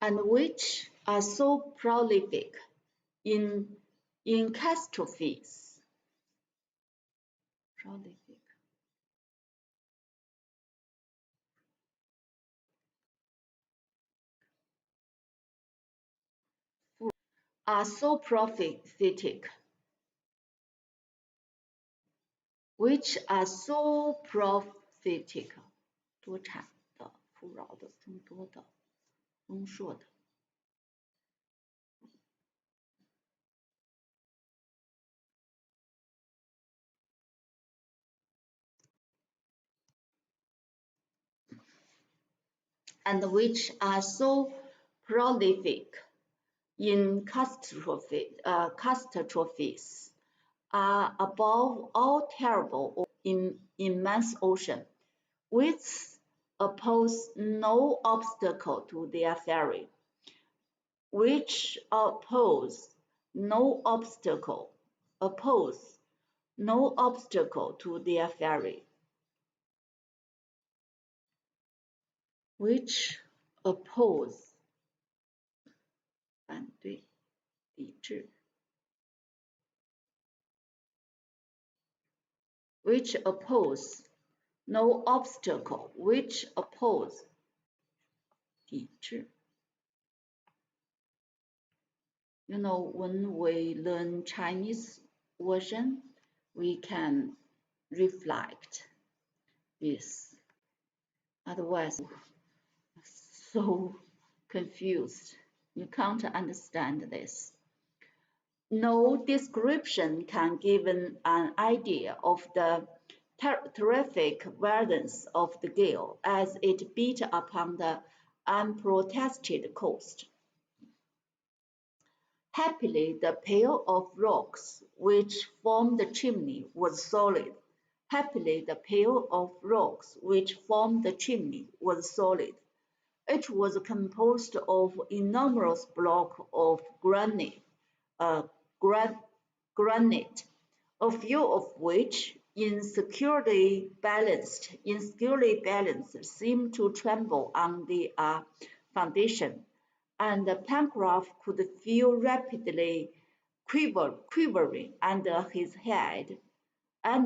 and which are so prolific in catastrophes. Prolific. Are so prophetic, which are so prophetic, 多产的、富饶的、众多的、丰硕的。And which are so prolific in catastrophes, are above all terrible in immense ocean, which oppose no obstacle to their ferry, which oppose no obstacle to their ferry, which oppose 反对抵制 which oppose no obstacle, which oppose 抵制 You know, when we learn Chinese version, we can reflect this. Otherwise, so confused. You can't understand this. No description can give an idea of the terrific violence of the gale as it beat upon the unprotected coast. Happily, the pile of rocks which formed the chimney was solid. Happily, the pile of rocks which formed the chimney was solid. It was composed of enormous blocks of granite, a few of which, insecurely balanced, seemed to tremble on the foundation, and Pencroff could feel rapidly quivering under his head as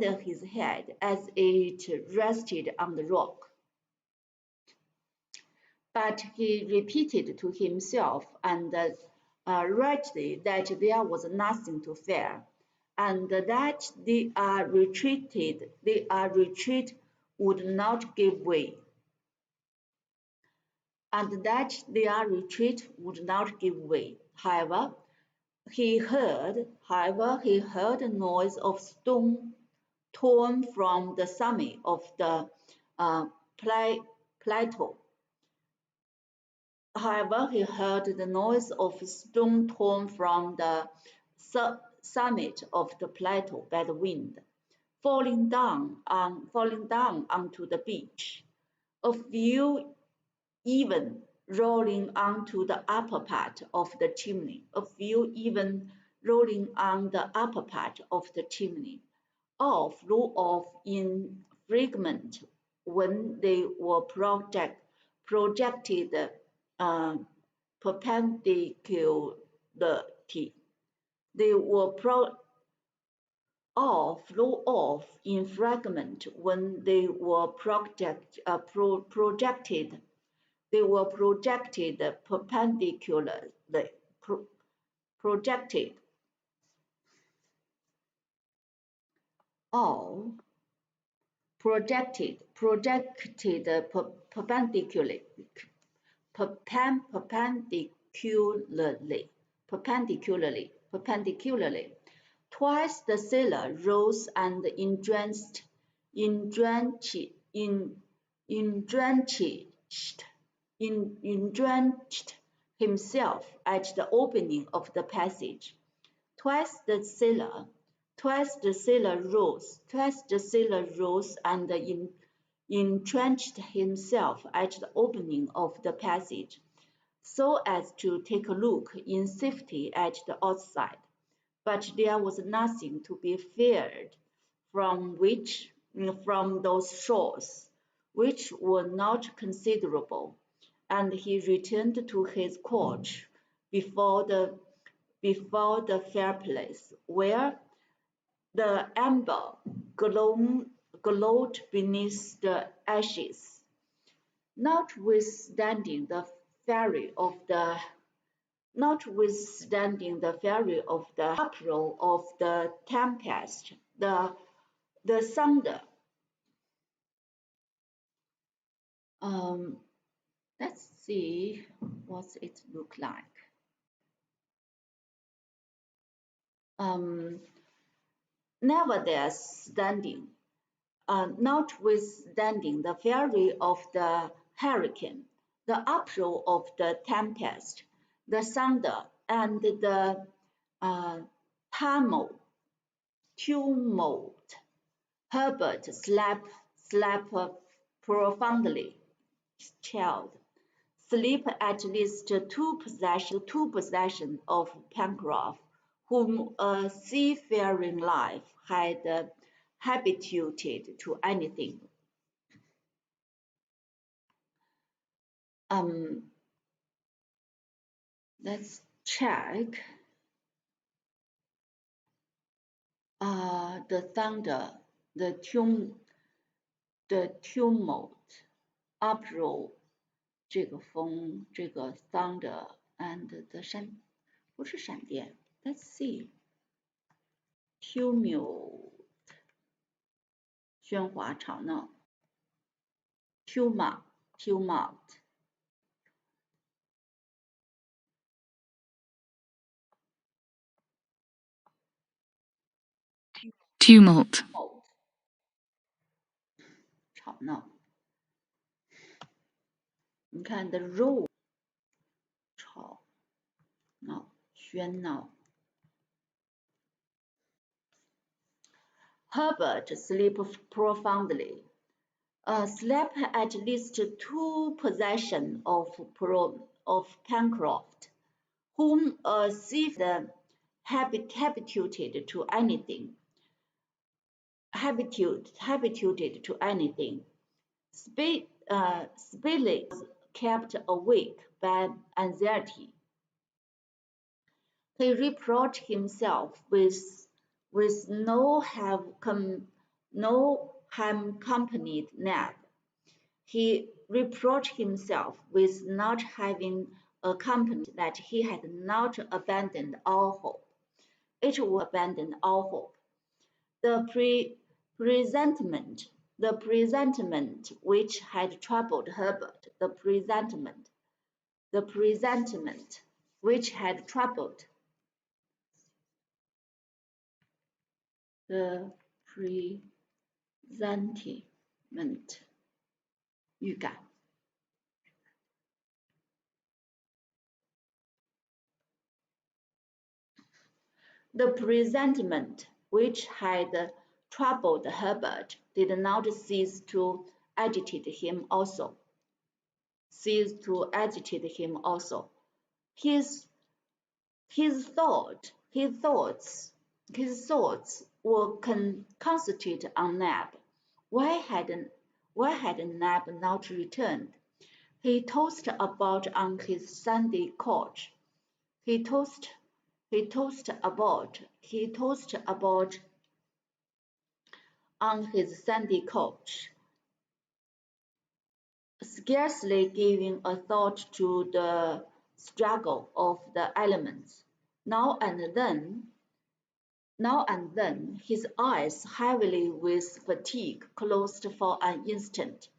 it rested on the rock. But he repeated to himself and rightly that there was nothing to fear, and that their retreat would not give way. However, he heard a noise of stone torn from the summit of the plateau. However, he heard the noise of stone torn from the summit of the plateau by the wind, falling down onto the beach. A few even rolling onto the upper part of the chimney. All flew off in fragments when they were projected perpendicularly. All flew off in fragments when they were projected perpendicularly. All projected perpendicularly. Twice the sailor rose and drenched himself at the opening of the passage. Twice the sailor rose and entrenched himself at the opening of the passage, so as to take a look in safety at the outside. But there was nothing to be feared from those shores, which were not considerable, and he returned to his couch before the fireplace, where the ember glowed beneath the ashes. Notwithstanding the fury of the uproar of the tempest, the thunder. Let's see what it look like. Notwithstanding the fury of the hurricane, the uproar of the tempest, the thunder, and the tumult, Herbert slept profoundly. Child, sleep at least two possessions of Pencroff, whom a seafaring life had habituated to anything. Let's check. The thunder, the tumult, uproar, 这个风，这个 thunder and the 不是闪电。Let's see. Tumult, 喧哗吵闹。Tumult. Tumult. 吵闹。你看 the roar 吵闹喧闹。Herbert slept profoundly. Slept at least two possessions of Pencroft, whom a seafarer habituated to anything. Spilett was kept awake by anxiety. He reproached himself with no accompanied nap. He reproached himself with not having accompanied that he had not abandoned all hope. It was abandoned all hope. The presentiment which had troubled Herbert, the presentiment which had troubled the presentiment 预感。The presentiment which had troubled Herbert did not cease to agitate him also. His thoughts were concentrated on Neb. Why had Neb not returned? He tossed about on his sandy couch. He tossed about on his sandy couch, scarcely giving a thought to the struggle of the elements. Now and then, his eyes, heavily with fatigue, closed for an instant,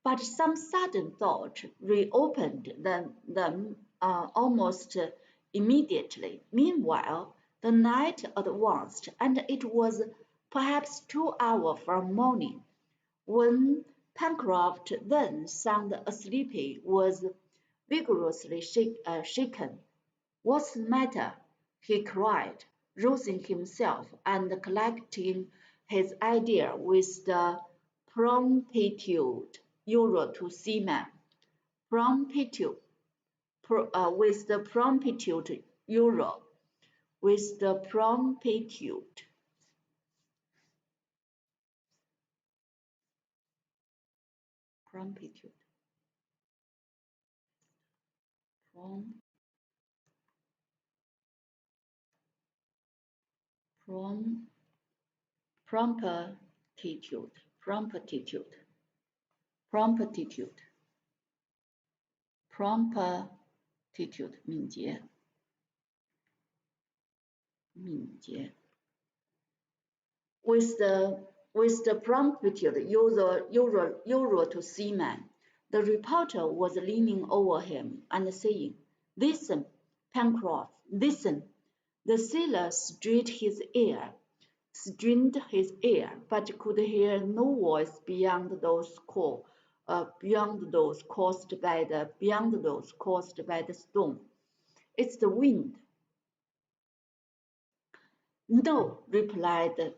but some sudden thought reopened them almost immediately. Meanwhile, the night advanced, and it was perhaps 2 hours from morning, when Pencroft, then sound asleep, was vigorously shaken. "What's the matter?" he cried, rousing himself and collecting his ideas with the promptitude usual to seamen. With the promptitude usual. promptitude, promptitude 敏捷。With the promptitude usual to seamen, the reporter was leaning over him and saying, "Listen, Pencroff, listen." The sailor strained his ear, but could hear no voice beyond those caused by the storm. "It's the wind." "No," replied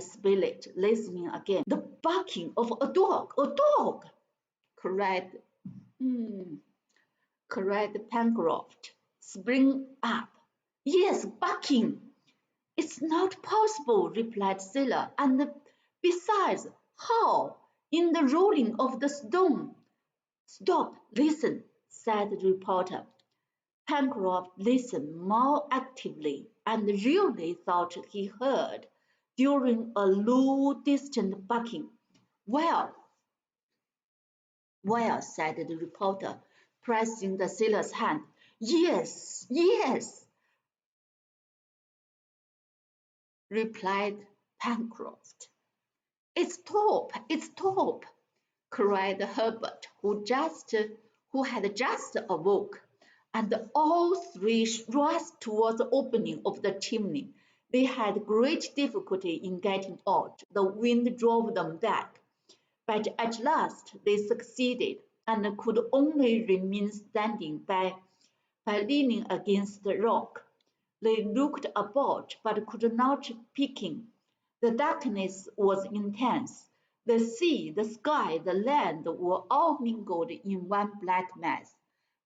Spilett, listening again. "The barking of a dog, a dog!" cried Pencroft, springing up. "Yes, barking!" "It's not possible," replied Sailor, "and besides, how? In the rolling of the stone." "Stop, listen," said the reporter. Pencroft listened more actively, and really thought he heard, during a low, distant barking. Well," said the reporter, pressing the sailor's hand. "Yes, yes," replied Pencroft. "It's Top! It's Top!" cried Herbert, who had just awoke, and all three rushed towards the opening of the chimney. They had great difficulty in getting out. The wind drove them back, but at last they succeeded, and could only remain standing by leaning against the rock. They looked about, but could not peek. The darkness was intense. The sea, the sky, the land were all mingled in one black mass.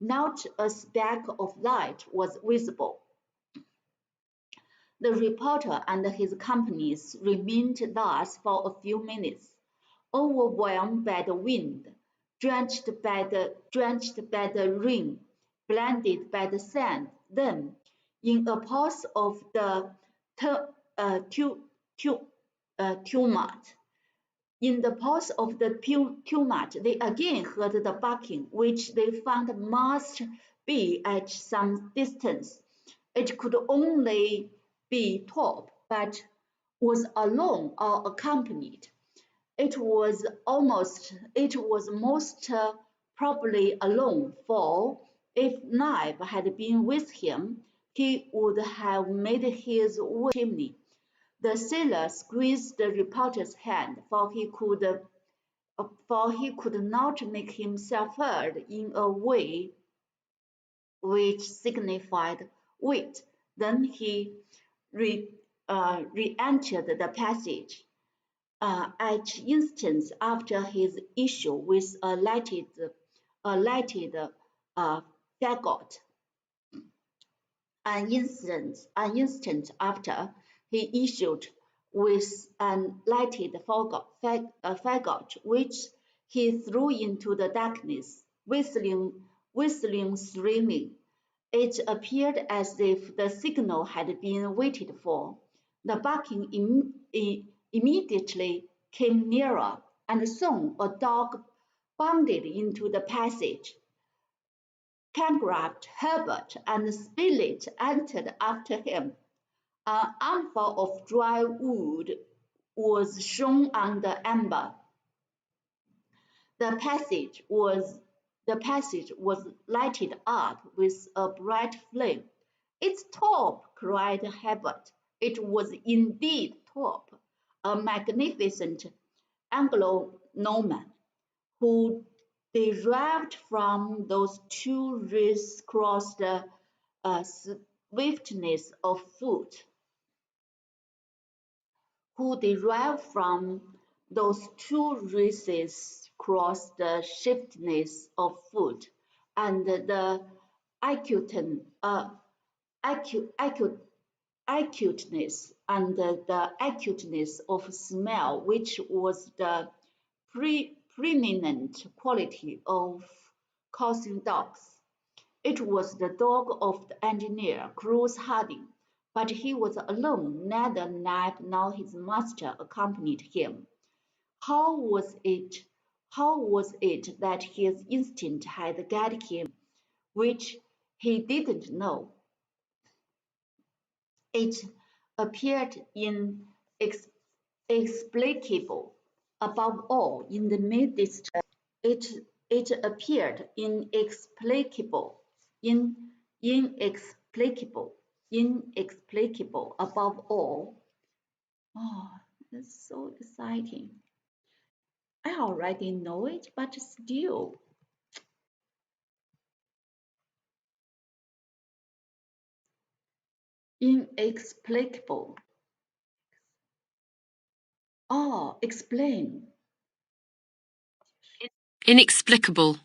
Not a speck of light was visible. The reporter and his companions remained thus for a few minutes, overwhelmed by the wind, drenched by the rain, blinded by the sand. Then, in a pause of the tumult, they again heard the barking, which they found must be at some distance. It could only be Top, but was alone or accompanied. It was most probably alone, for if Neb had been with him, he would have made his way to the chimney. The sailor squeezed the reporter's hand, for he could not make himself heard in a way which signified "Wait." Then he re-entered the passage. At instance after his issue with a lighted fagot. An instant after, he issued with an lighted fagot, which he threw into the darkness, whistling shrilly. It appeared as if the signal had been waited for. The barking immediately came nearer, and soon a dog bounded into the passage. Pencroft, Herbert, and Spilett entered after him. An armful of dry wood was shown on the ember. The passage was lighted up with a bright flame. "It's Top!" cried Herbert. It was indeed Top, a magnificent Anglo-Norman, who derived from those two races swiftness of foot. And the acuteness of smell, which was the preeminent quality of coursing dogs. It was the dog of the engineer, Cruz Harding, but he was alone. Neither Nab nor his master accompanied him. How was it? How was it that his instinct had guided him, which he didn't know? It appeared inexplicable. Above all, in the midst, it it appeared inexplicable. Above all, oh, that's so exciting. I already know it, but still, inexplicable. Oh, explain. Inexplicable.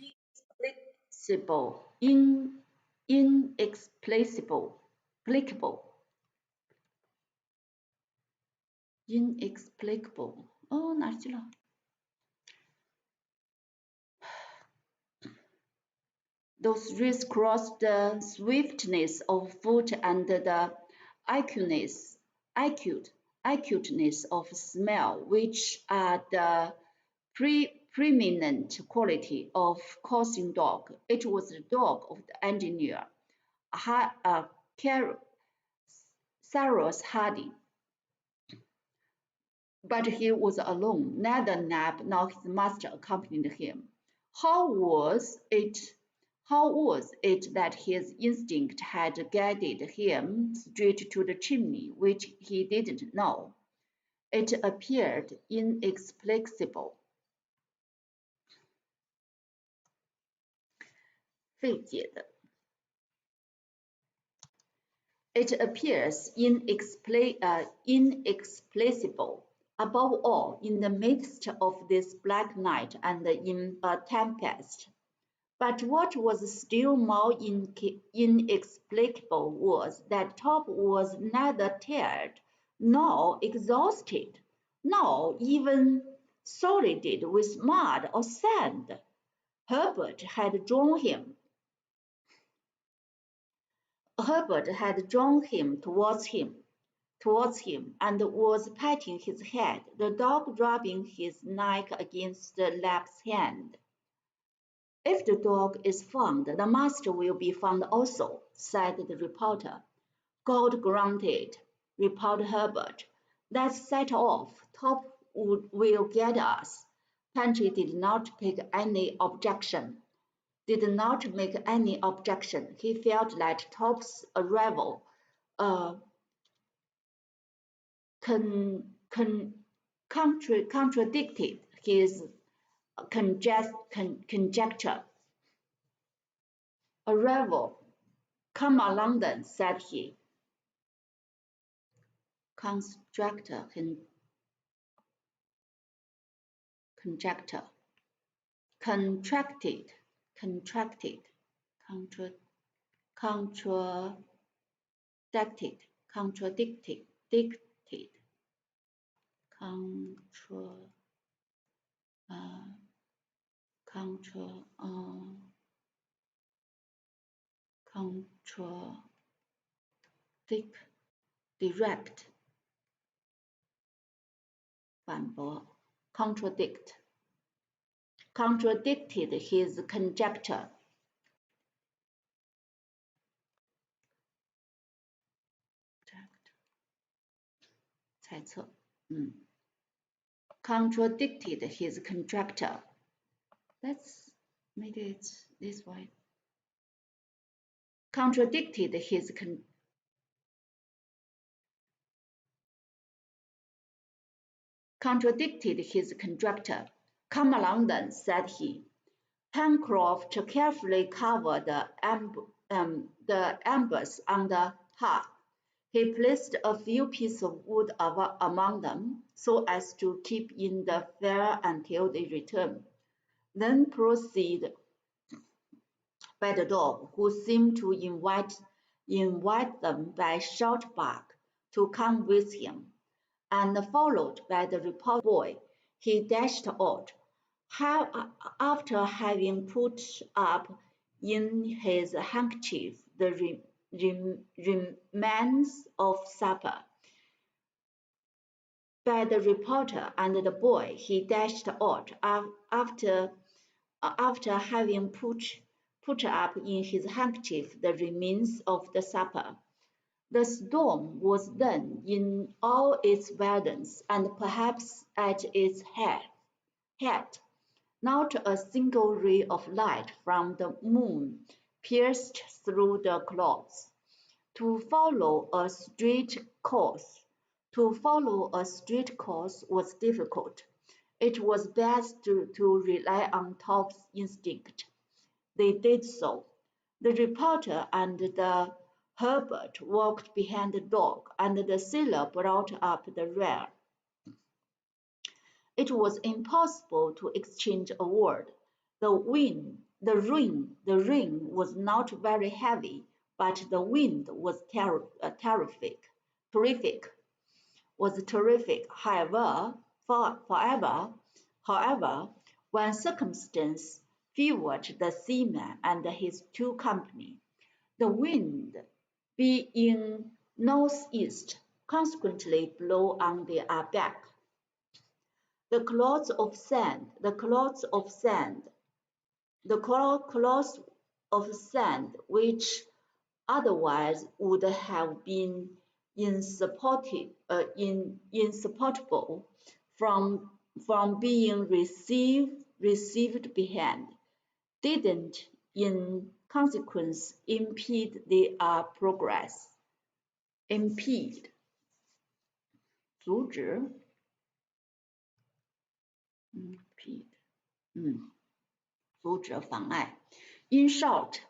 Inexplicable. Inexplicable. Applicable. Inexplicable. Oh, 哪儿去了？ Those rays cross the swiftness of foot and the acuteness of smell, which are the preeminent quality of coursing dog. It was the dog of the engineer, Cyrus Harding. But he was alone. Neither Nab nor his master accompanied him. How was it that his instinct had guided him straight to the chimney, which he didn't know? It appeared inexplicable. 费解的。It appears inexplicable. Above all, in the midst of this black night and in a tempest. But what was still more inexplicable was that Top was neither tired nor exhausted, nor even soiled with mud or sand. Herbert had drawn him towards him and was patting his head, the dog rubbing his neck against the lab's hand. If the dog is found, the master will be found also, said the reporter. God grant it, replied Herbert. Let's set off. Top will get us. Pantry did not make any objection. He felt that Top's arrival contradicted his conjecture. Arrival. Come along then, said he. Conjecture. Contracted. Contradicted. direct 反驳 contradicted his conjecture. 猜测 contradicted his conjecture. Let's make it this way. Contradicted his conjecture. Come along then, said he. Pencroft carefully covered the embers on the hearth. He placed a few pieces of wood among them, so as to keep in the fire until they returned. Then proceeded by the dog, who seemed to invite them by short bark to come with him, and followed by the report boy, he dashed out. After having put up in his handkerchief the remains of supper. By the reporter and the boy, he dashed out after having put up in his handkerchief the remains of the supper. The storm was then in all its violence, and perhaps at its height. Not a single ray of light from the moon pierced through the clouds. To follow a straight course was difficult. It was best to rely on Tom's instinct. They did so. The reporter and the Herbert walked behind the dog, and the sailor brought up the rear. It was impossible to exchange a word. The rain was not very heavy, but the wind was terrific. However, one circumstance favored the seaman and his two company. The wind being northeast, consequently blow on their back. The clouds of sand which otherwise would have been insupportable from being received behind, didn't in consequence impede their progress. Impede 阻止 阻止妨碍 In short,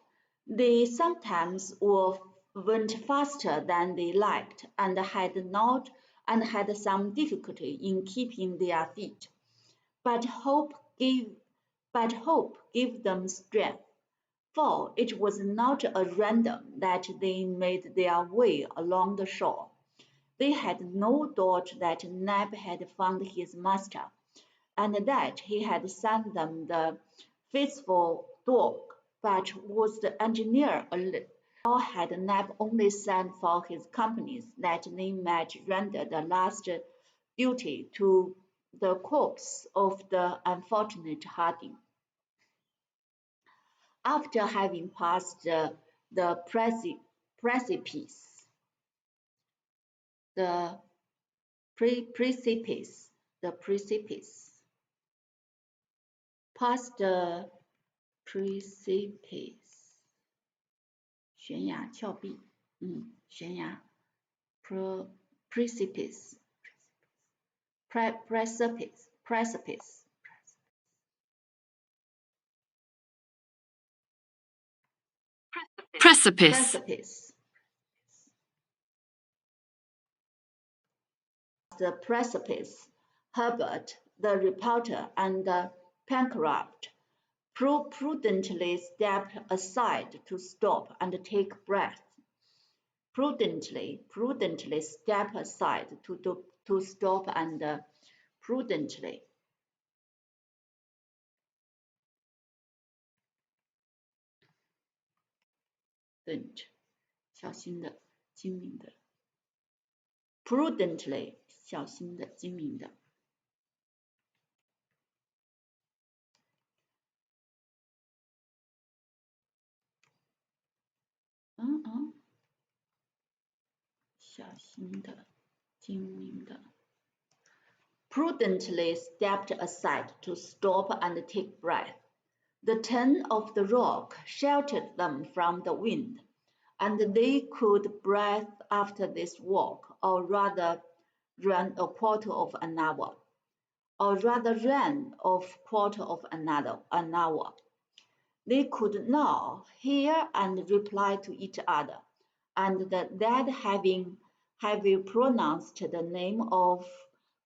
they sometimes went faster than they liked and had some difficulty in keeping their feet. But hope gave them strength, for it was not at random that they made their way along the shore. They had no doubt that Neb had found his master, and that he had sent them the faithful dog. But was the engineer or had Neb only sent for his companies that they might render the last duty to the corpse of the unfortunate Harding? After having passed the precipice, past the precipice 悬崖峭壁悬崖 precipice the precipice, Herbert, the reporter, and Pencroft prudently stepped aside to stop and take breath. Prudently step aside to stop and prudently. 小心的，精明的。Prudently 小心的，精明的。小心的，精明的。Prudently stepped aside to stop and take breath. The turn of the rock sheltered them from the wind, and they could breathe after this walk, or rather ran a quarter of an hour. They could now hear and reply to each other, and that having pronounced the name of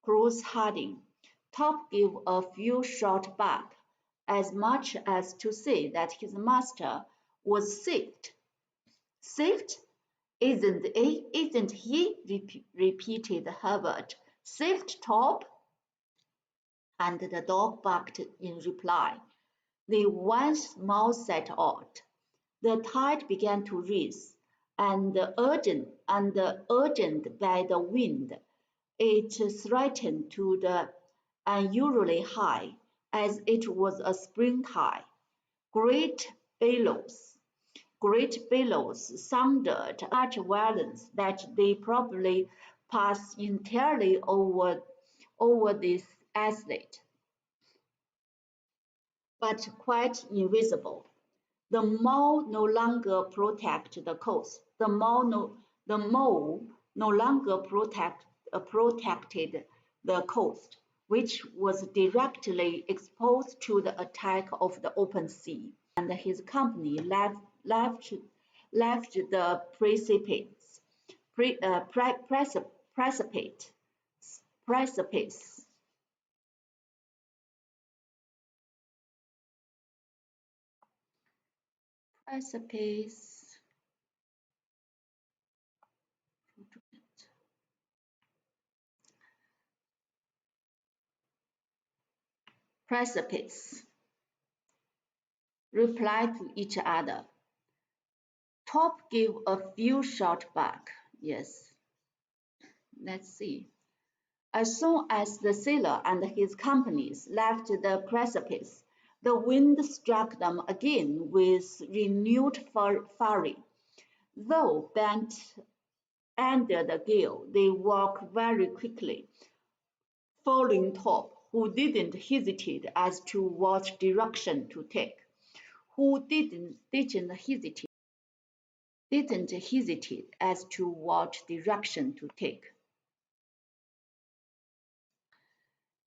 Cruz Harding, Top gave a few short barks, as much as to say that his master was saved. Saved? Isn't he? Repeated Herbert. Saved, Top? And the dog barked in reply. They once more set out. The tide began to rise, and urgent by the wind, it threatened to the unusually high, as it was a spring tide. Great billows sounded such violence that they probably passed entirely over this islet, but quite invisible. The mole no longer protected the coast. The mole no longer protected the coast, which was directly exposed to the attack of the open sea, and his company left the precipice. Precipice replied to each other. Top gave a few shots back. Yes. Let's see. As soon as the sailor and his companies left the precipice, the wind struck them again with renewed fury. Though bent under the gale, they walked very quickly, following Top, who didn't hesitate as to what direction to take. Didn't hesitate as to what direction to take.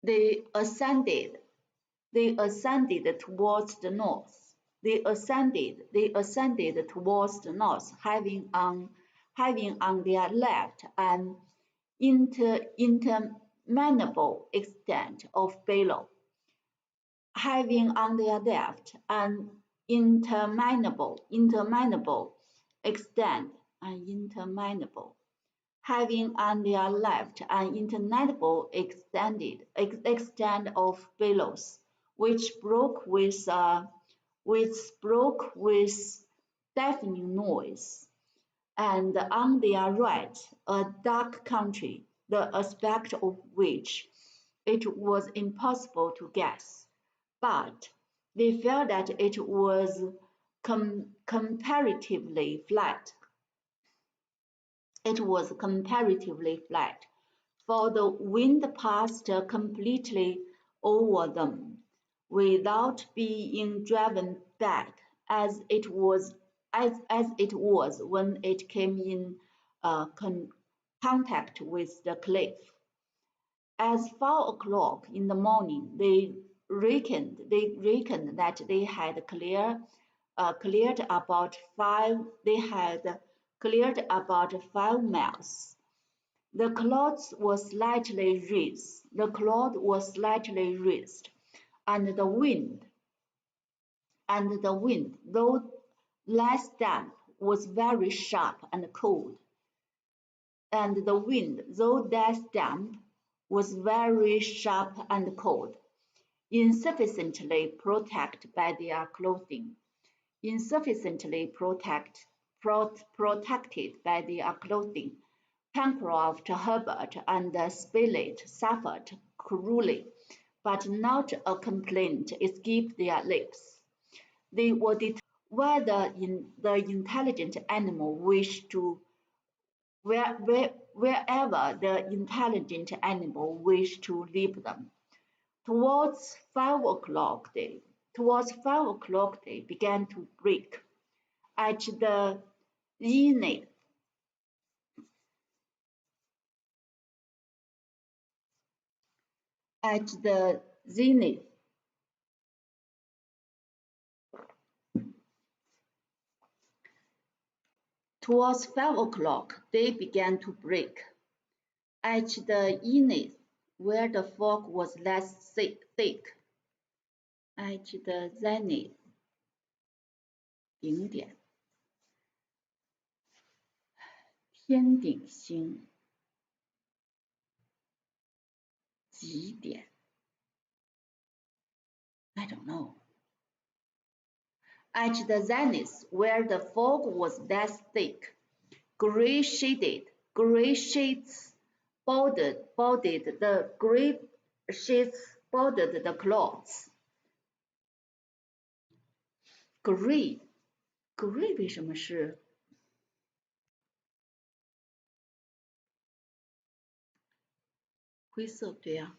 They ascended towards the north. They ascended towards the north, having on their left an interminable extent of billow, having on their left an interminable extent, having on their left an interminable extent of billows, which broke with deafening noise, and on their right a dark country, the aspect of which it was impossible to guess, but they felt that it was comparatively flat. It was comparatively flat, for the wind passed completely over them, without being driven back as it was when it came in contact with the cliff. At 4 o'clock in the morning, they reckoned that they had cleared about 5 miles. The cloud was slightly raised, and the wind, though less damp, was very sharp and cold. And the wind, though less damp, was very sharp and cold, insufficiently protected by their clothing. Pencroft, Herbert, and Spilett suffered cruelly, but not a complaint escaped their lips. They were determined whether the intelligent animal wished to wherever the intelligent animal wished to leave them. Towards 5 o'clock, they began to break. At the zenith, towards 5 o'clock, they began to break. At the zenith, where the fog was less thick, at the zenith 顶点，天顶星极点 ，I don't know. At the zenith, where the fog was that thick, gray shades bordered the clouds. Gray 为什么是灰色？对呀、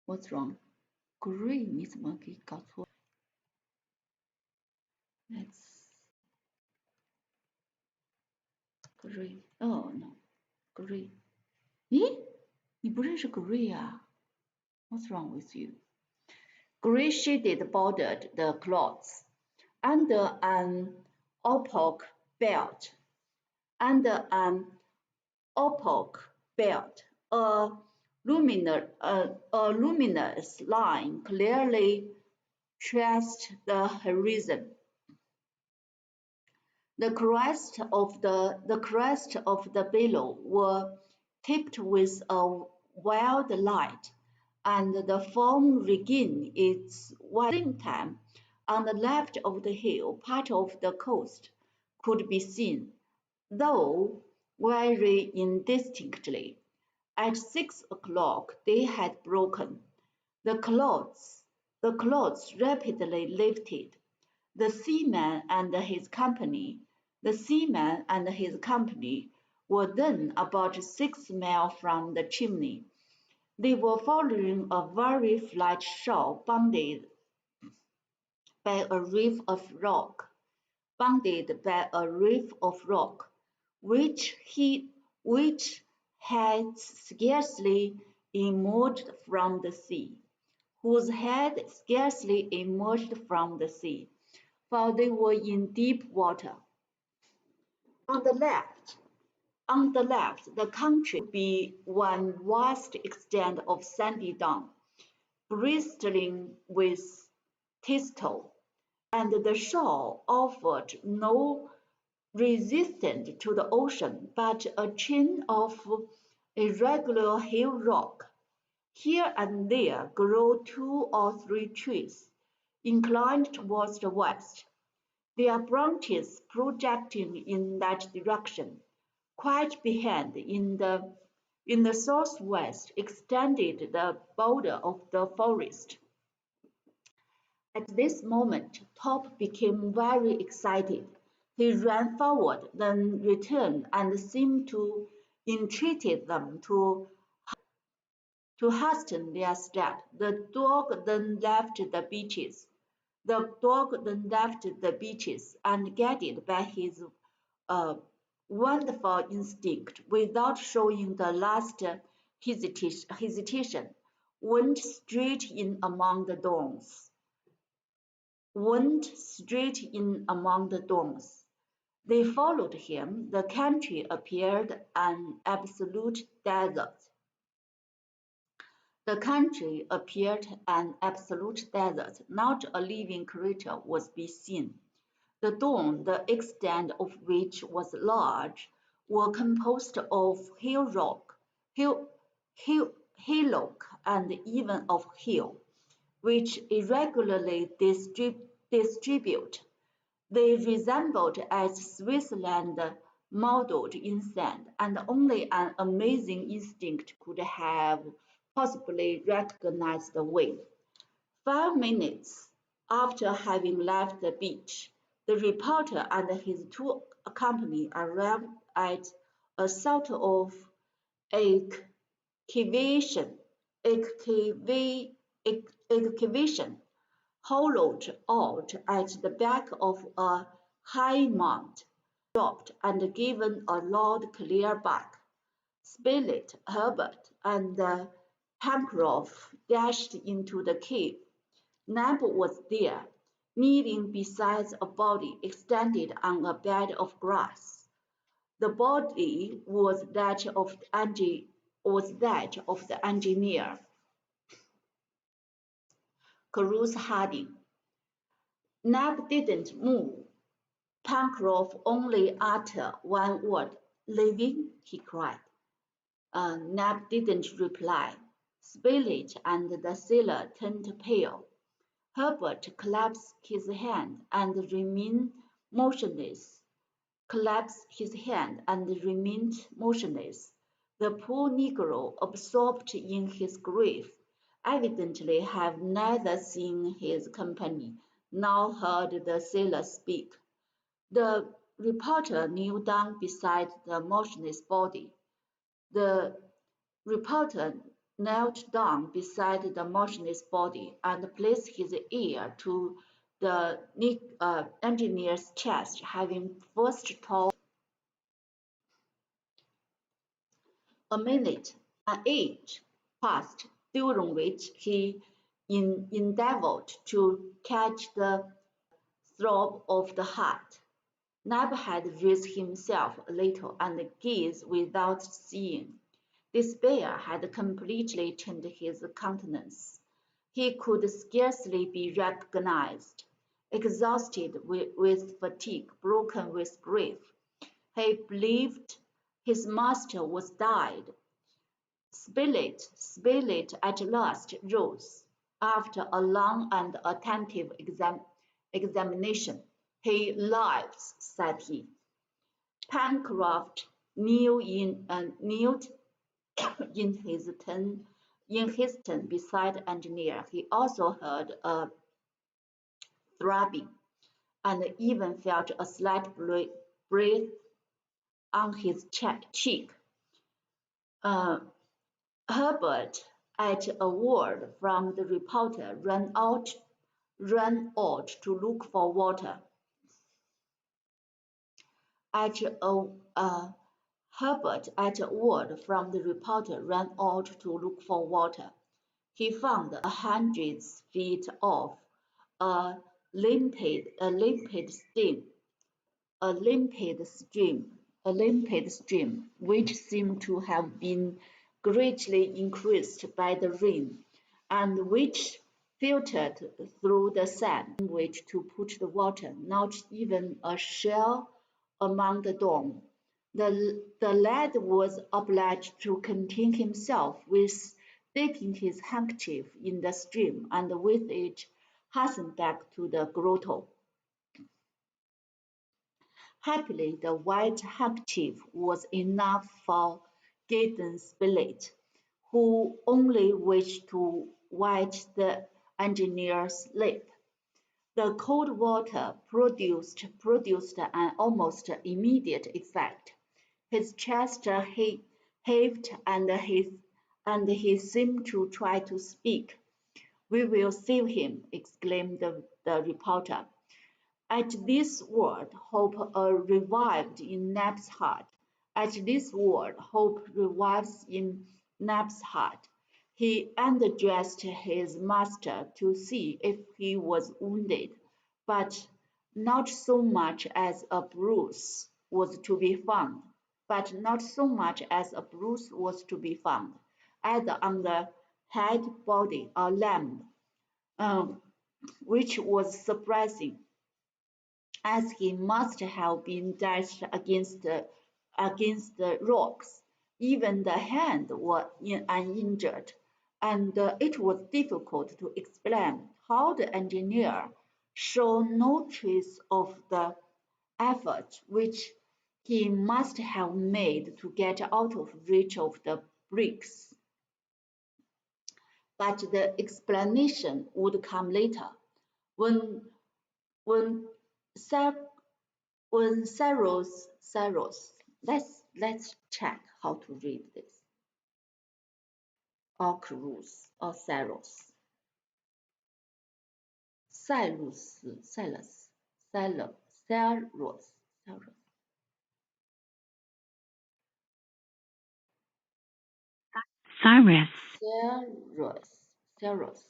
What's wrong? Gray 你怎么给搞错 ？Let's gray. Oh no, gray. 咦，你不认识 gray 啊？What's wrong with you? Gray shaded bordered the clouds. Under an opaque belt, a luminous line clearly traced the horizon. The crest of the billow were tipped with a wild light, and the foam regained its white. At the same time, on the left of the hill, part of the coast could be seen, though very indistinctly. At 6 o'clock they had broken. The clouds rapidly lifted. The seaman and his company were then about 6 miles from the chimney. They were following a very flat shore bounded by a reef of rock, which had scarcely emerged from the sea, for they were in deep water. On the left, the country would be one vast extent of sandy down, bristling with thistle, and the shore offered no resistance to the ocean but a chain of irregular hill rock. Here and there grew 2 or 3 trees, inclined towards the west, their branches projecting in that direction. Quite behind, in the southwest, extended the border of the forest. At this moment, Top became very excited. He ran forward, then returned, and seemed to entreat them to hasten their step. The dog then left the beaches. And guided by his wonderful instinct, without showing the last hesitation, went straight in among the thorns. They followed him. The country appeared an absolute desert. Not a living creature was to be seen. The thorns, the extent of which was large, were composed of hillock, and even of hill, which irregularly distribute. They resembled as Switzerland modeled in sand, and only an amazing instinct could have possibly recognized the way. 5 minutes after having left the beach, the reporter and his 2 companions arrived at a sort of excavation hollowed out at the back of a high mound. Stopped and given a loud clear bark. Spilett, Herbert, and Pencroff dashed into the cave. Neb was there, kneeling beside a body extended on a bed of grass. The body was that of the engineer, Cyrus Harding. Neb didn't move. Pencroff only uttered one word. "Living?" he cried. Neb didn't reply. Spilett and the sailor turned pale. Herbert clasped his hand and remained motionless. The poor negro, absorbed in his grief, evidently had neither seen his company nor heard the sailor speak. The reporter kneeled down beside the motionless body. The reporter knelt down beside the motionless body and placed his ear to the engineer's chest, having first told a minute, an age passed, during which he endeavored to catch the throb of the heart. Neb had raised himself a little and gazed without seeing. Despair had completely changed his countenance. He could scarcely be recognized. Exhausted with fatigue, broken with grief, he believed his master was dead. Spilett at last rose. After a long and attentive examination. "He lives," said he. Pencroft knelt in his turn beside the engineer. He also heard a throbbing, and even felt a slight breath on his cheek. Herbert, at a word from the reporter, ran out to look for water. Herbert, at a word from the reporter, ran out to look for water. He found 100 feet off a limpid stream, which seemed to have been greatly increased by the rain, and which filtered through the sand in which to put the water, not even a shell among the dome. The lad was obliged to content himself with dipping his handkerchief in the stream and with it hasten back to the grotto. Happily, the white handkerchief was enough for Gideon Spilett, who only wished to wet the engineer's lip. The cold water produced an almost immediate effect. His chest heaved and he seemed to try to speak. "We will save him," exclaimed the reporter. At this word, hope revived in Neb's heart. He undressed his master to see if he was wounded, but not so much as a bruise was to be found, either on the head, body, or limb, which was surprising, as he must have been dashed against the rocks. Even the hand was uninjured, and it was difficult to explain how the engineer showed no trace of the effort which he must have made to get out of reach of the bricks. But the explanation would come later, when Cyrus, let's check how to read this. Or Cyrus, or Cyrus. Cyrus.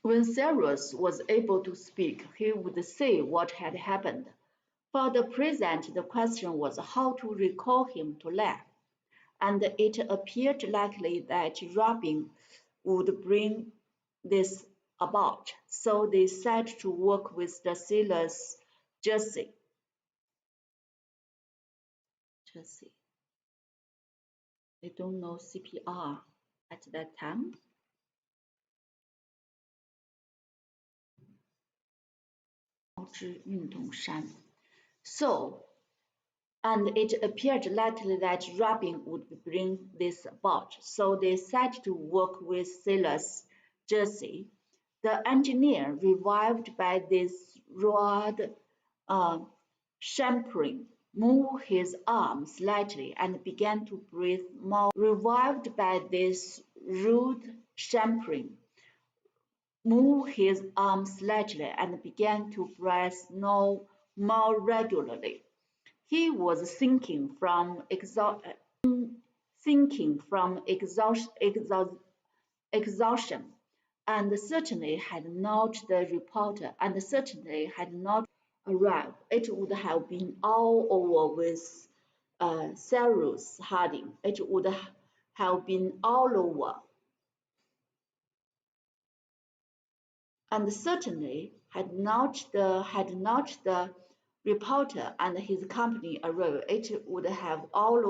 When Cyrus was able to speak, he would say what had happened. For the present, the question was how to recall him to life, and it appeared likely that robbing would bring this about, so they set to work with the sailor's jersey. They don't know CPR at that time. So, and it appeared likely that Robin would bring this about, so they set to work with Silas Jersey. The engineer, revived by this rude shampoing, moved his arm slightly and began to breathe more. Revived by this rude shampoing, moved his arm slightly and began to breathe no more regularly. He was sinking from exhaustion, and certainly had not the reporter and certainly had not arrived, it would have been all over with Cyrus Harding. It would have been all over, and certainly had not the reporter and his company arrived, it would have been all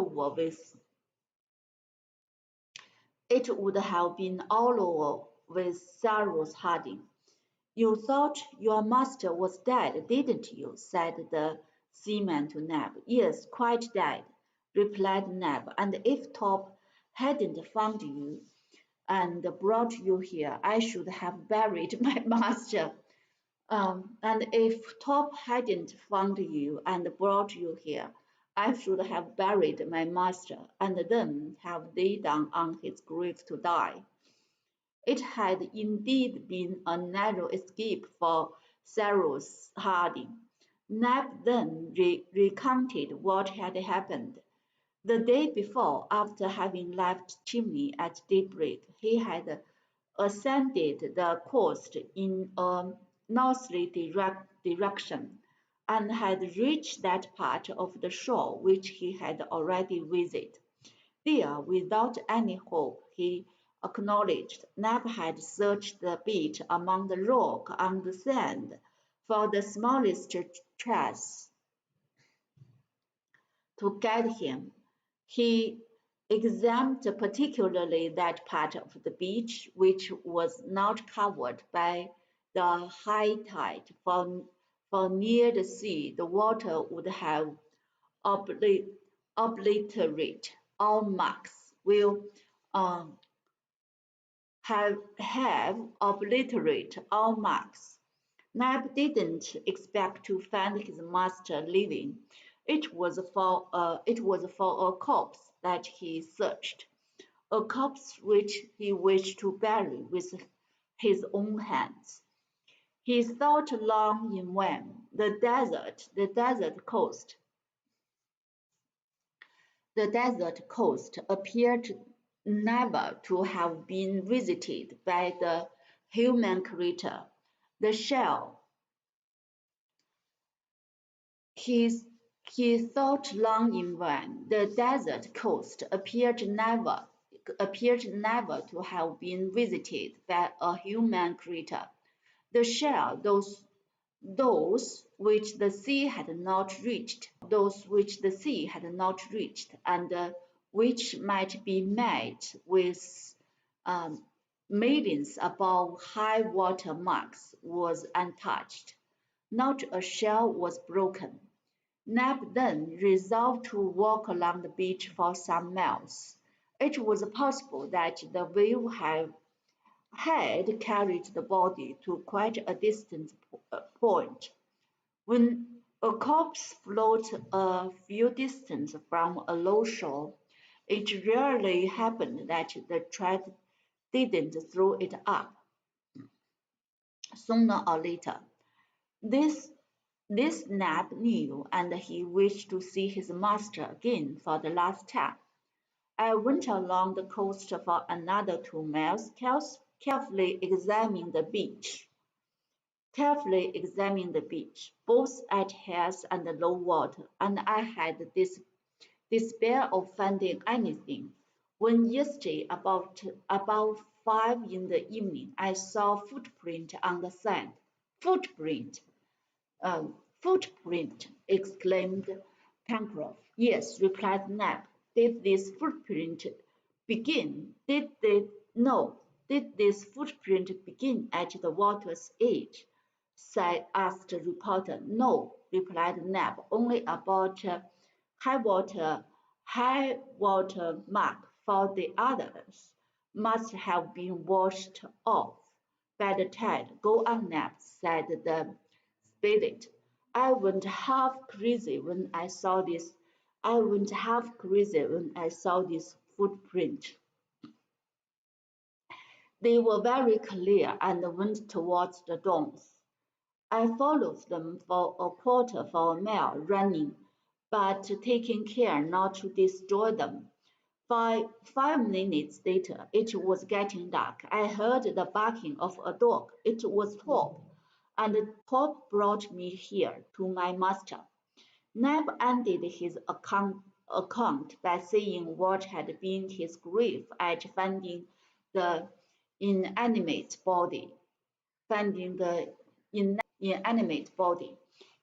over with Cyrus Harding. "You thought your master was dead, didn't you?" said the seaman to Neb. "Yes, quite dead," replied Neb, "and if Top hadn't found you and brought you here, I should have buried my master." And if Top hadn't found you and brought you here, I should have buried my master, and then have laid down on his grave to die. It had indeed been a narrow escape for Cyrus Harding. Neb then recounted what had happened. The day before, after having left Chimney at daybreak, he had ascended the coast in a northerly direction, and had reached that part of the shore which he had already visited. There, without any hope, he acknowledged, Neb had searched the beach among the rock and the sand for the smallest trace to guide him. He examined particularly that part of the beach which was not covered by the high tide, for near the sea the water would have obliterated all marks. Will have obliterated all marks. Neb didn't expect to find his master living. It was for a corpse that he searched, a corpse which he wished to bury with his own hands. He thought long in vain. The desert coast appeared never to have been visited by the human creature. The shell he thought long in vain. The desert coast appeared never to have been visited by a human creature. The shell, those which the sea had not reached, and which might be met with millions above high water marks, was untouched. Not a shell was broken. Neb then resolved to walk along the beach for some miles. It was possible that the wave had carried the body to quite a distant point. When a corpse floats a few distance from a low shore, it rarely happened that the tide didn't throw it up sooner or later. This Neb knew, and he wished to see his master again for the last time. I went along the coast for another 2 miles, carefully examining the beach, both at high and low water, and I had this despair of finding anything, when yesterday about 5 in the evening I saw footprint on the sand. Footprint! Footprint! Exclaimed Pencroff. Yes, replied Neb. Did this footprint begin? Did this footprint begin at the water's edge? Asked the reporter. No, replied Neb. Only about high water mark. For the others must have been washed off by the tide. Go on, Neb, said the spirit. I went half crazy when I saw this. I went half crazy when I saw this footprint. They were very clear and went towards the domes. I followed them for a quarter of a mile running, but taking care not to destroy them. 5 minutes later, it was getting dark. I heard the barking of a dog. It was Top, and Top brought me here to my master. Neb ended his account by saying what had been his grief at the inanimate body, finding the inanimate body,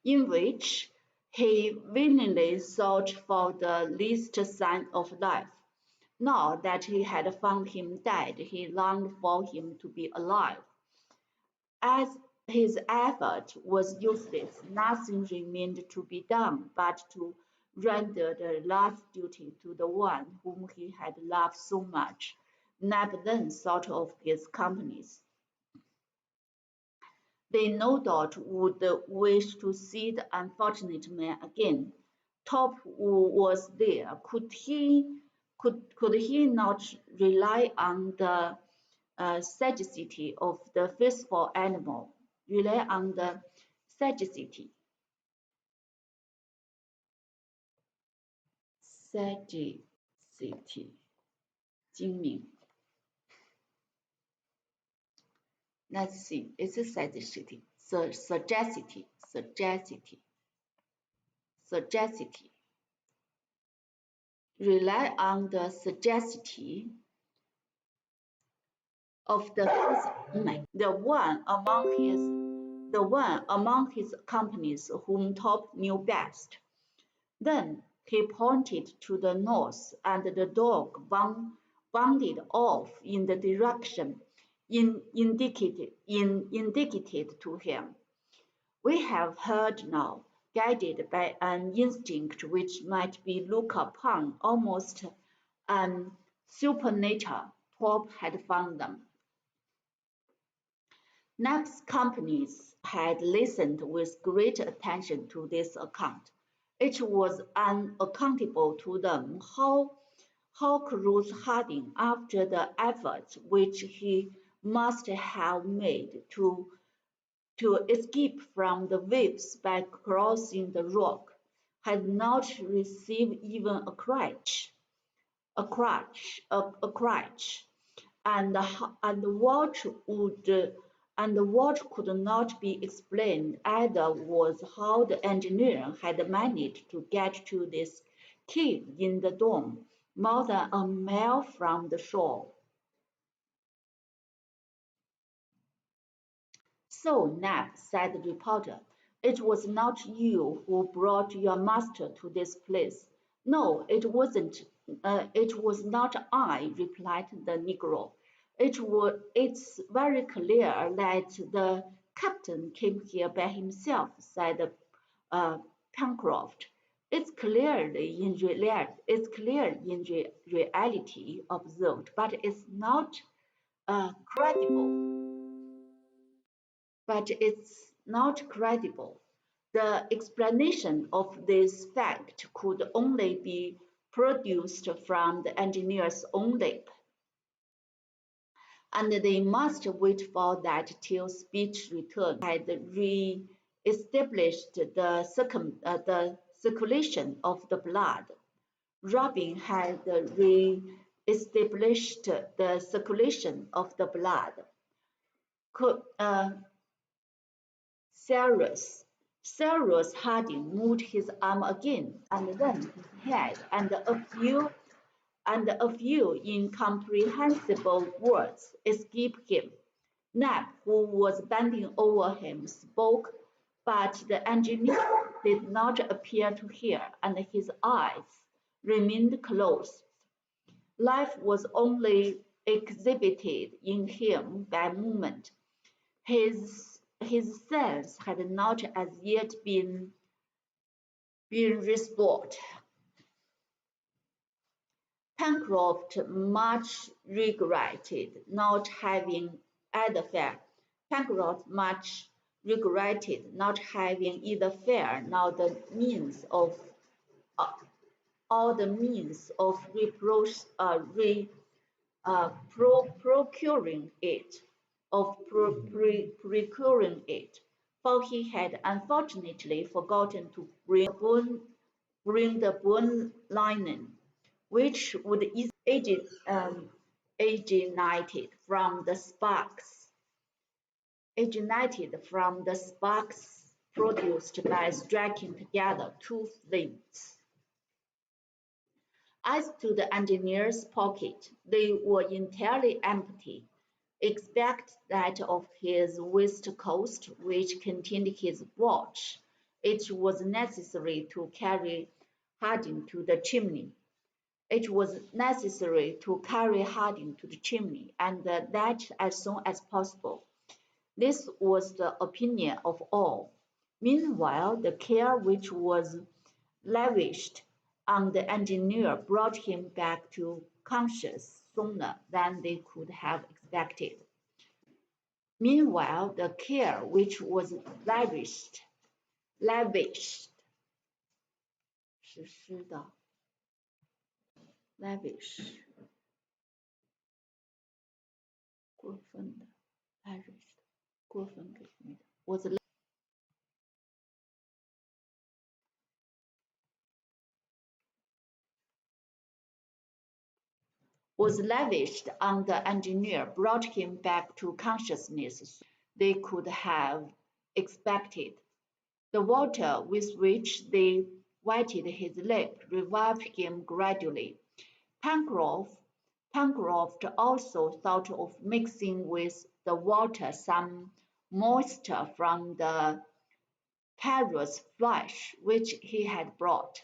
in which he willingly sought for the least sign of life. Now that he had found him dead, he longed for him to be alive. As his effort was useless, nothing remained to be done but to render the last duty to the one whom he had loved so much. Neb then thought of his companions. They no doubt would wish to see the unfortunate man again. Top was there. Could he not rely on the sagacity of the faithful animal? Rely on the sagacity. Sagacity. 精明. Let's see. It's a sagacity. Sagacity. Rely on the sagacity of the one among his companions whom Top knew best. Then he pointed to the north, and the dog bounded off in the direction indicated to him. We have heard now, guided by an instinct which might be looked upon almost supernatural. Top had found them. Neb's companions had listened with great attention to this account. It was unaccountable to them how Cruz Harding, after the efforts which he must have made to escape from the waves by crossing the rock, had not received even a crutch, and what could not be explained either was how the engineer had managed to get to this cave in the dome, more than a mile from the shore. So, Neb, said the reporter, it was not you who brought your master to this place. No, it wasn't. It was not I, replied the negro. It's very clear that the captain came here by himself, said Pencroft. It's clear in reality, observed, but it's not credible. The explanation of this fact could only be produced from the engineer's own lip, and they must wait for that till speech returned had re-established the circulation of the blood. Robin had re-established the circulation of the blood. Cyrus Harding moved his arm again, and then his head, and a few incomprehensible words escaped him. Neb, who was bending over him, spoke, but the engineer did not appear to hear, and his eyes remained closed. Life was only exhibited in him by movement. His sense had not as yet been restored. Pencroft much regretted not having either fire. Pencroft much regretted not having either fire nor the means of uh, or the means of procuring it, procuring it, for he had unfortunately forgotten to bring the bone linen, which would easily ignited from the sparks, ignited from the sparks produced by striking together two flames. As to the engineer's pockets, they were entirely empty, except that of his waistcoat, which contained his watch. It was necessary to carry Harding to the chimney. It was necessary to carry Harding to the chimney, and that as soon as possible. This was the opinion of all. Meanwhile, the care which was lavished on the engineer brought him back to consciousness sooner than they could have expected. Meanwhile, the care which was lavished 实施的 lavish 过分的 lavished 过分给予的 was lavished on the engineer brought him back to consciousness they could have expected. The water with which they wetted his lip revived him gradually. Pencroft also thought of mixing with the water some moisture from the carrot's flesh which he had brought.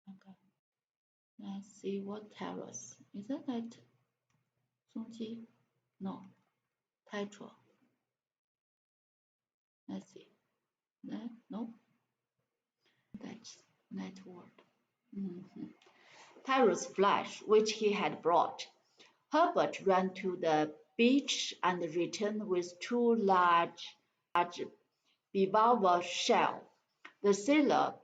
Okay. Let's see what carrots. Is that Songji? No. Tetra. Let's see. No. That's that word. Carrot's flesh, which he had brought. Herbert ran to the beach and returned with two large bivalve shells. The sailor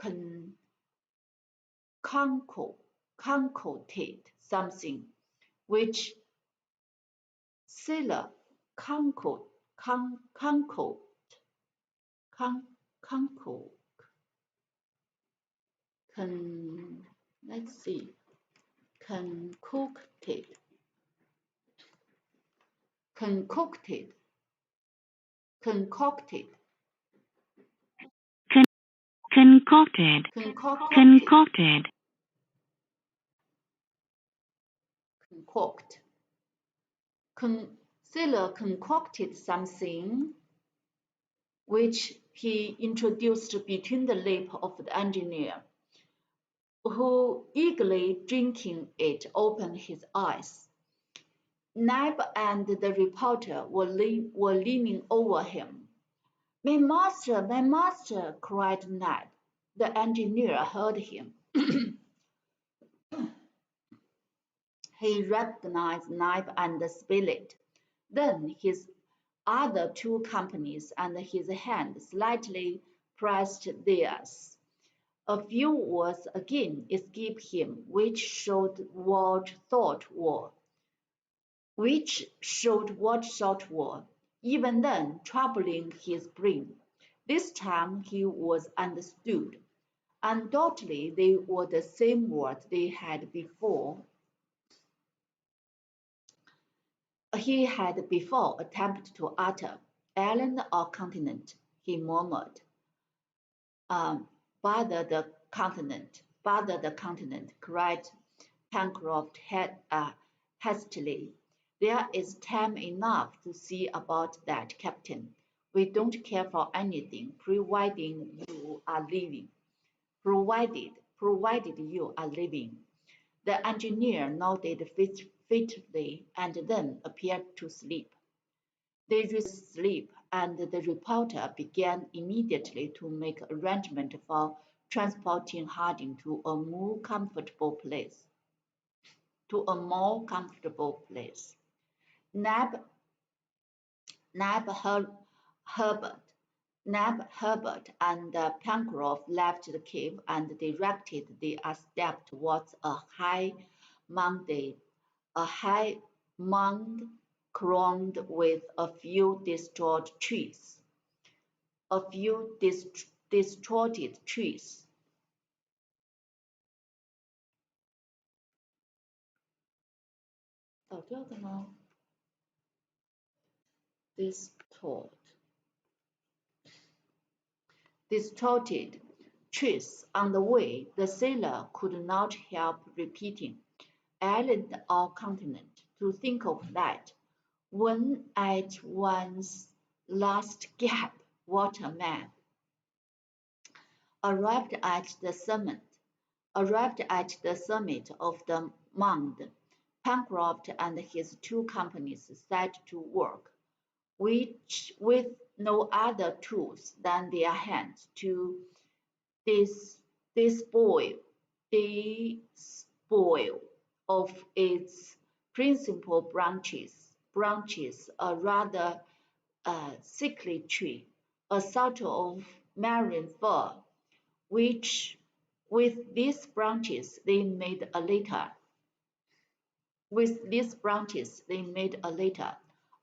concocted something which sailor concord let's see concocted concocted concocted concocted, concocted, concoct. Sailor concocted something which he introduced between the lips of the engineer, who, eagerly drinking it, opened his eyes. Neb and the reporter were leaning over him. My master, cried Neb. The engineer heard him. He recognized Neb and Spilett. Then his other two companions and his hand slightly pressed theirs. A few words again escaped him, which showed what thought were. Even then troubling his brain. This time he was understood. Undoubtedly they were the same words they had before. He had before attempted to utter. Island or continent, he murmured. Bother the continent, cried Pencroft hastily. There is time enough to see about that, Captain. We don't care for anything, providing you are living. Provided you are living. The engineer nodded fitfully and then appeared to sleep. They sleep, and the reporter began immediately to make arrangements for transporting Harding to a more comfortable place. Nab, Nab Herbert, and Pencroff left the cave and directed their steps towards a high mound crowned with a few distorted trees. Distorted trees on the way, the sailor could not help repeating, "Island or continent, to think of that, when at one's last gap, what a man!" Arrived at the summit of the mound, Pencroft and his two companions set to work, with no other tools than their hands, to despoil of its principal branches a rather sickly tree, a sort of marine fir, which with these branches they made a litter.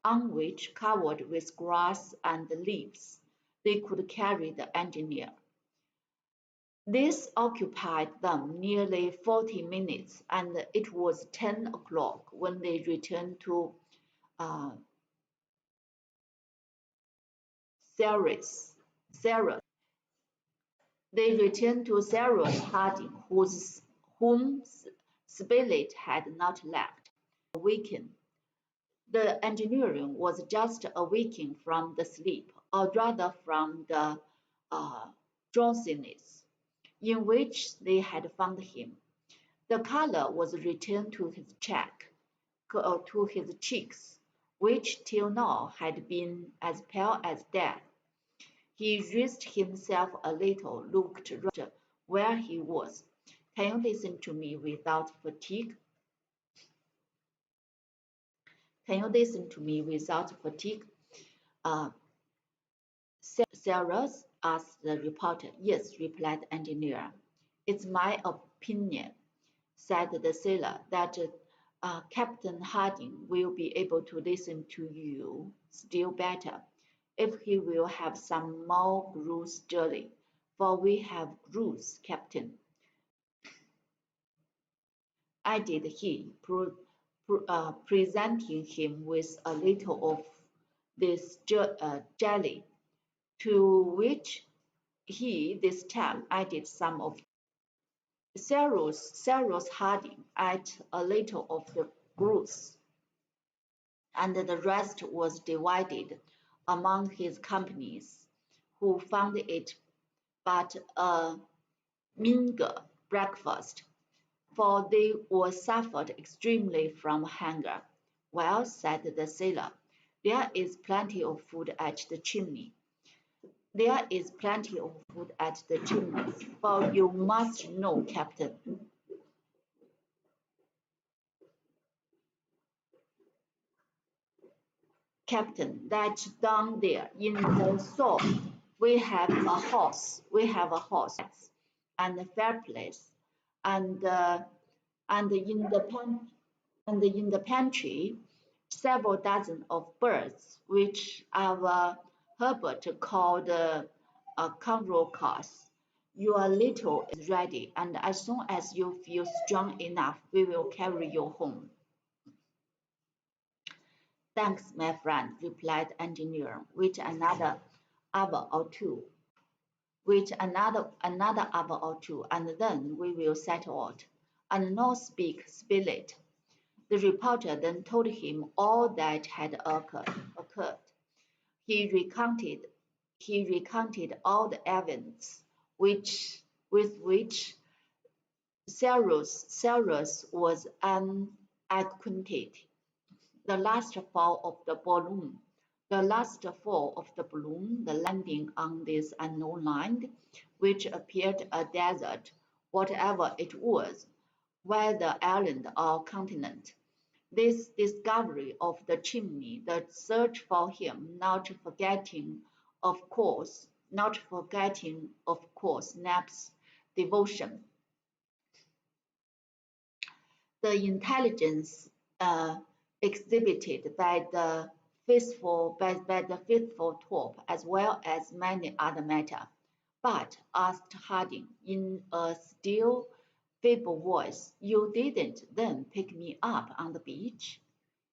On which, covered with grass and leaves, they could carry the engineer. This occupied them nearly 40 minutes, and it was 10 o'clock when they returned to Cyrus. They returned to Cyrus Harding, whom Spilett had not left. Awakened. The engineer was just awaking from the sleep, or rather from the drowsiness, in which they had found him. The color was returned to his cheeks, which till now had been as pale as death. He raised himself a little, looked round where he was. "Can you listen to me without fatigue?" Cyrus asked the reporter. "Yes," replied the engineer. "It's my opinion," said the sailor, "that Captain Harding will be able to listen to you still better, if he will have some more goose jelly, for we have goose, Captain," added he, presenting him with a little of this jelly, to which he this time added some of. Cyrus Harding ate a little of the goose, and the rest was divided among his companions, who found it but a meagre breakfast, for they all suffered extremely from hunger. "Well," said the sailor, "there is plenty of food at the chimney." "There is plenty of food at the chimneys, for you must know, Captain, that down there in the south we have a house, and a fireplace, and in the pantry several dozen of birds, which our Herbert called conrocas. Your little is ready, and as soon as you feel strong enough, we will carry you home." "Thanks, my friend," replied the engineer. "Wait another hour or two. And then we will set out. And now speak, Spilett. The reporter then told him all that had occurred. He recounted all the events with which Cyrus was unacquainted. The last fall of the balloon, the landing on this unknown land, which appeared a desert, whatever it was, whether island or continent. This discovery of the chimney, the search for him, not forgetting, of course, Nap's devotion. The intelligence exhibited by the faithful Torp, as well as many other matters. But, asked Harding in a still, feeble voice, you didn't then pick me up on the beach?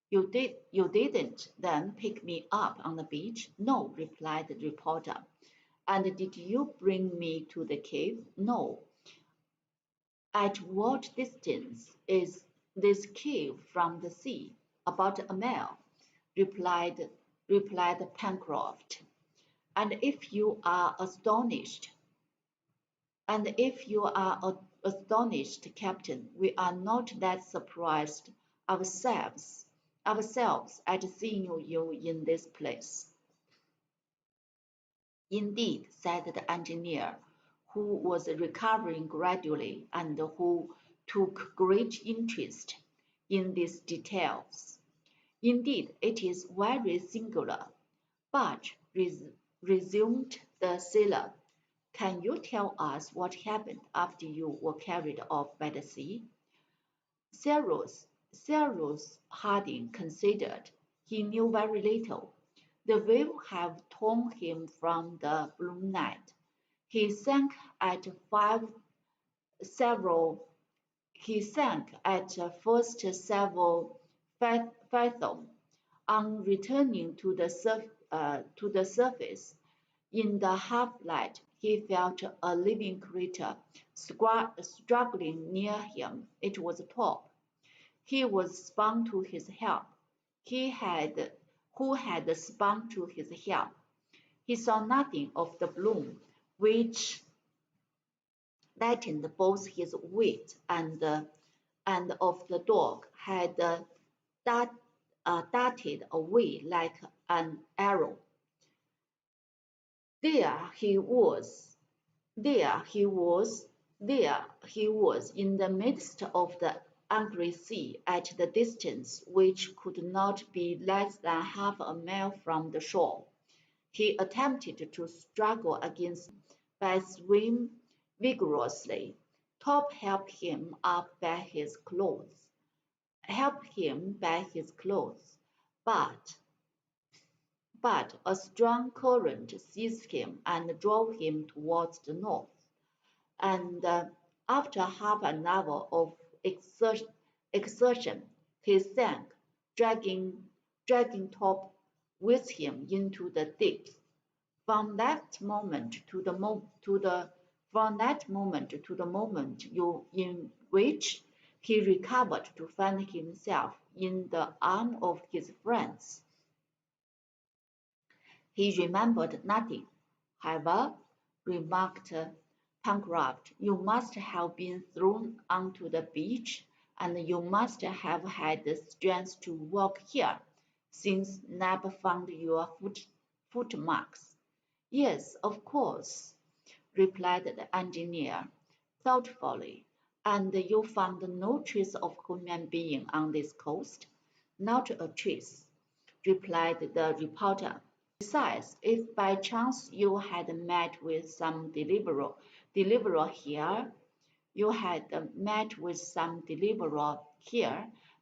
You didn't then pick me up on the beach? No, replied the reporter. And did you bring me to the cave? No. At what distance is this cave from the sea? About a mile, replied Pencroft. And if you are astonished, Captain, we are not that surprised ourselves at seeing you in this place. Indeed, said the engineer, who was recovering gradually and who took great interest in these details. Indeed, it is very singular. But, resumed the sailor, can you tell us what happened after you were carried off by the sea? Cyrus Harding considered. He knew very little. The wave had torn him from the blue net. He sank at first several fathoms. On returning to the surface, in the half-light, he felt a living creature struggling near him. It was Top. He was spun to his help. Who had spun to his help? He saw nothing of the balloon, which lightened both his weight and of the dog, had darted away like an arrow. There he was in the midst of the angry sea, at the distance which could not be less than half a mile from the shore. He attempted to struggle against by swimming vigorously. Top helped him up by his clothes, but a strong current seized him and drove him towards the north, and after half an hour of exertion, he sank, dragging Top with him into the depths. From that moment to the moment in which he recovered to find himself in the arms of his friends, he remembered nothing. However, remarked Pencroft, you must have been thrown onto the beach, and you must have had the strength to walk here, since Neb found your footmarks. Yes, of course, replied the engineer thoughtfully. And you found no trace of human being on this coast? Not a trace, replied the reporter. Besides, if by chance you had met with some deliverer here,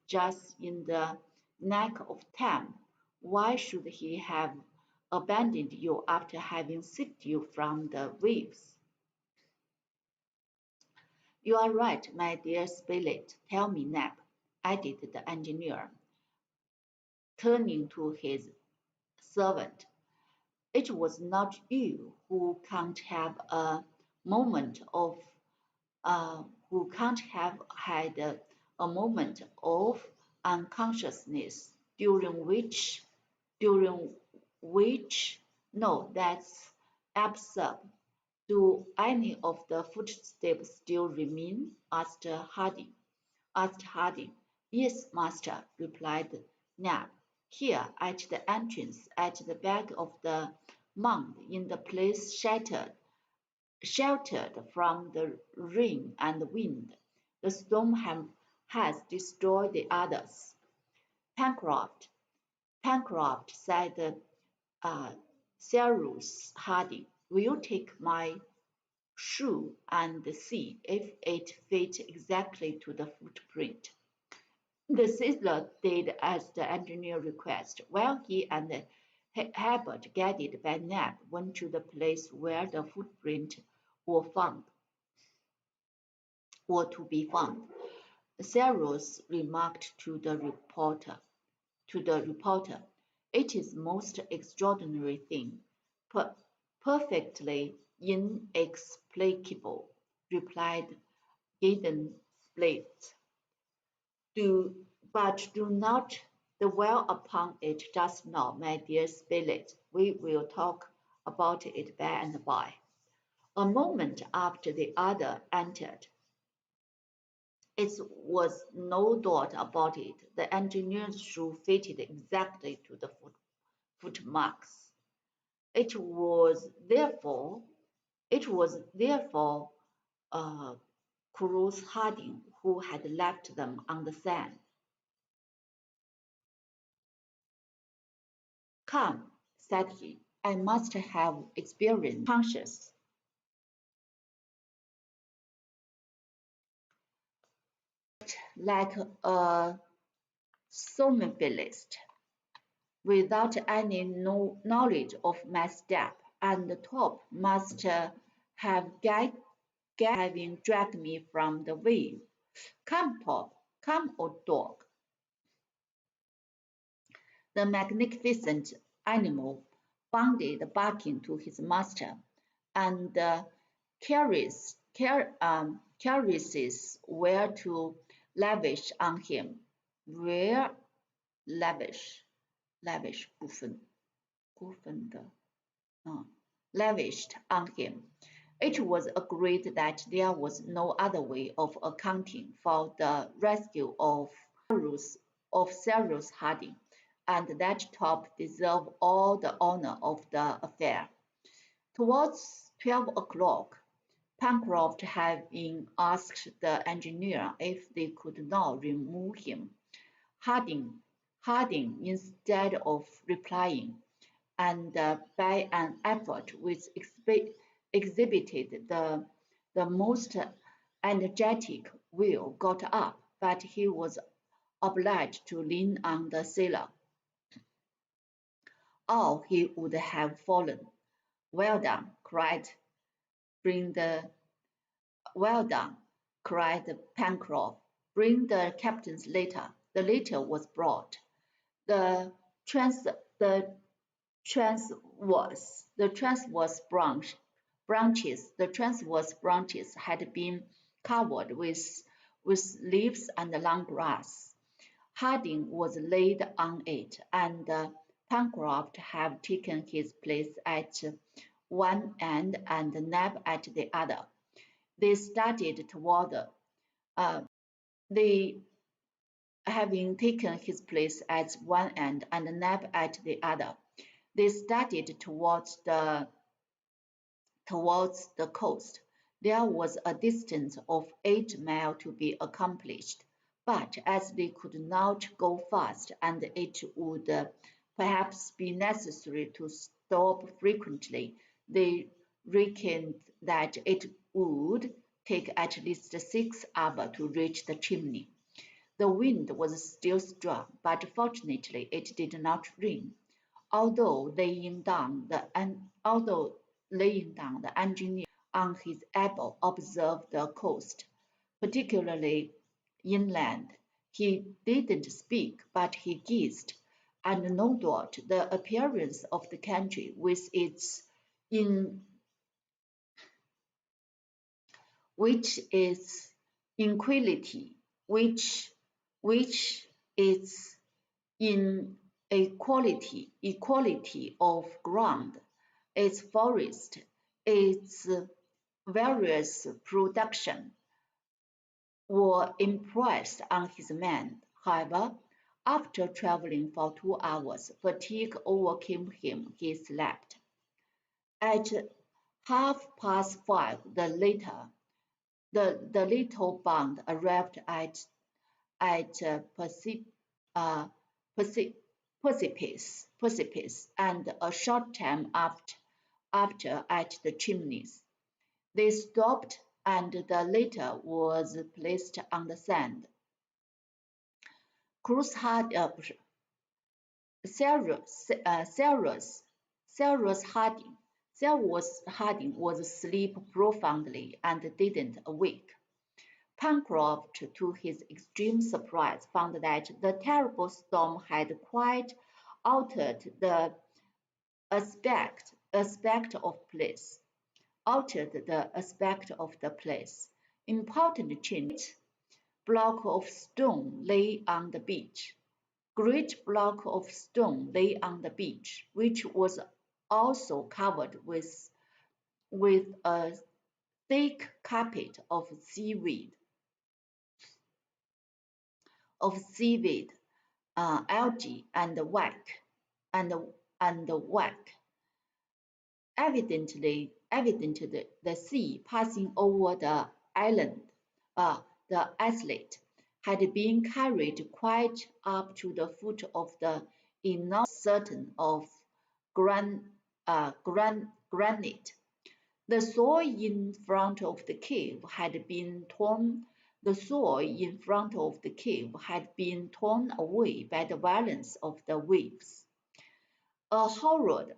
just in the nick of time, why should he have abandoned you after having saved you from the waves? You are right, my dear Spilett. Tell me, Neb, added the engineer, turning to his servant. It was not you who can't have a moment of who can't have had a moment of unconsciousness no, that's absurd. Do any of the footsteps still remain? Asked Harding. Yes, master, replied Nab. Here, at the entrance, at the back of the mound, in the place sheltered from the rain and wind. The storm has destroyed the others. Pencroft, said Cyrus Harding, will you take my shoe and see if it fits exactly to the footprint? The sailor did as the engineer requested. While he and Herbert, guided by Neb, went to the place where the footprint were to be found. Cyrus remarked to the reporter, it is most extraordinary thing, perfectly inexplicable, replied Gideon Spilett. But do not dwell upon it just now, my dear Spilett. We will talk about it by and by. A moment after the other entered, it was no doubt about it. The engineer's shoe fitted exactly to the footmarks. It was therefore Cyrus Harding who had left them on the sand. Come, said he, I must have experienced conscious. Like a somnambulist, without any knowledge of my step, and Top must have having dragged me from the wheel. Come, Top, come, old dog. The magnificent animal bounded barking to his master, and the caresses were to lavish on him. Were lavish 部分的 lavished on him. It was agreed that there was no other way of accounting for the rescue of Cyrus Harding, and that Top deserved all the honor of the affair. Towards 12 o'clock, Pencroft having asked the engineer if they could not remove him, Harding, instead of replying, and by an effort which exhibited the most energetic will, got up, but he was obliged to lean on the sailor. Or he would have fallen. Well done, cried Pencroft. Bring the captain's letter. The letter was brought. The transverse branches had been covered with leaves and long grass. Harding was laid on it, and Pencroft had taken his place at one end and Neb at the other. They started toward having taken his place at one end and Neb at the other. They started towards the coast. There was a distance of 8 miles to be accomplished, but as they could not go fast and it would perhaps be necessary to stop frequently, they reckoned that it would take at least 6 hours to reach the chimney. The wind was still strong, but fortunately it did not rain. Although laying down, the engineer on his elbow observed the coast, particularly inland. He didn't speak, but he guessed, and no doubt the appearance of the country with its inequality, which its equality of ground, its forest, its various production, were impressed on his mind. However, after traveling for 2 hours, fatigue overcame him. He slept. At 5:30, the little band arrived at Precipice, and a short time after at the Chimneys. They stopped, and the letter was placed on the sand. Cyrus Harding was asleep profoundly and didn't awake. Pencroft, to his extreme surprise, found that the terrible storm had quite altered the aspect of the place. Important change. Block of stone lay on the beach. Great block of stone lay on the beach, which was also covered with a thick carpet of seaweed, algae, and wax. Evidently, the sea passing over the island, the islet, had been carried quite up to the foot of the enormous certain of granite. The soil in front of the cave had been torn. The soil in front of the cave had been torn away by the violence of the waves. A horrid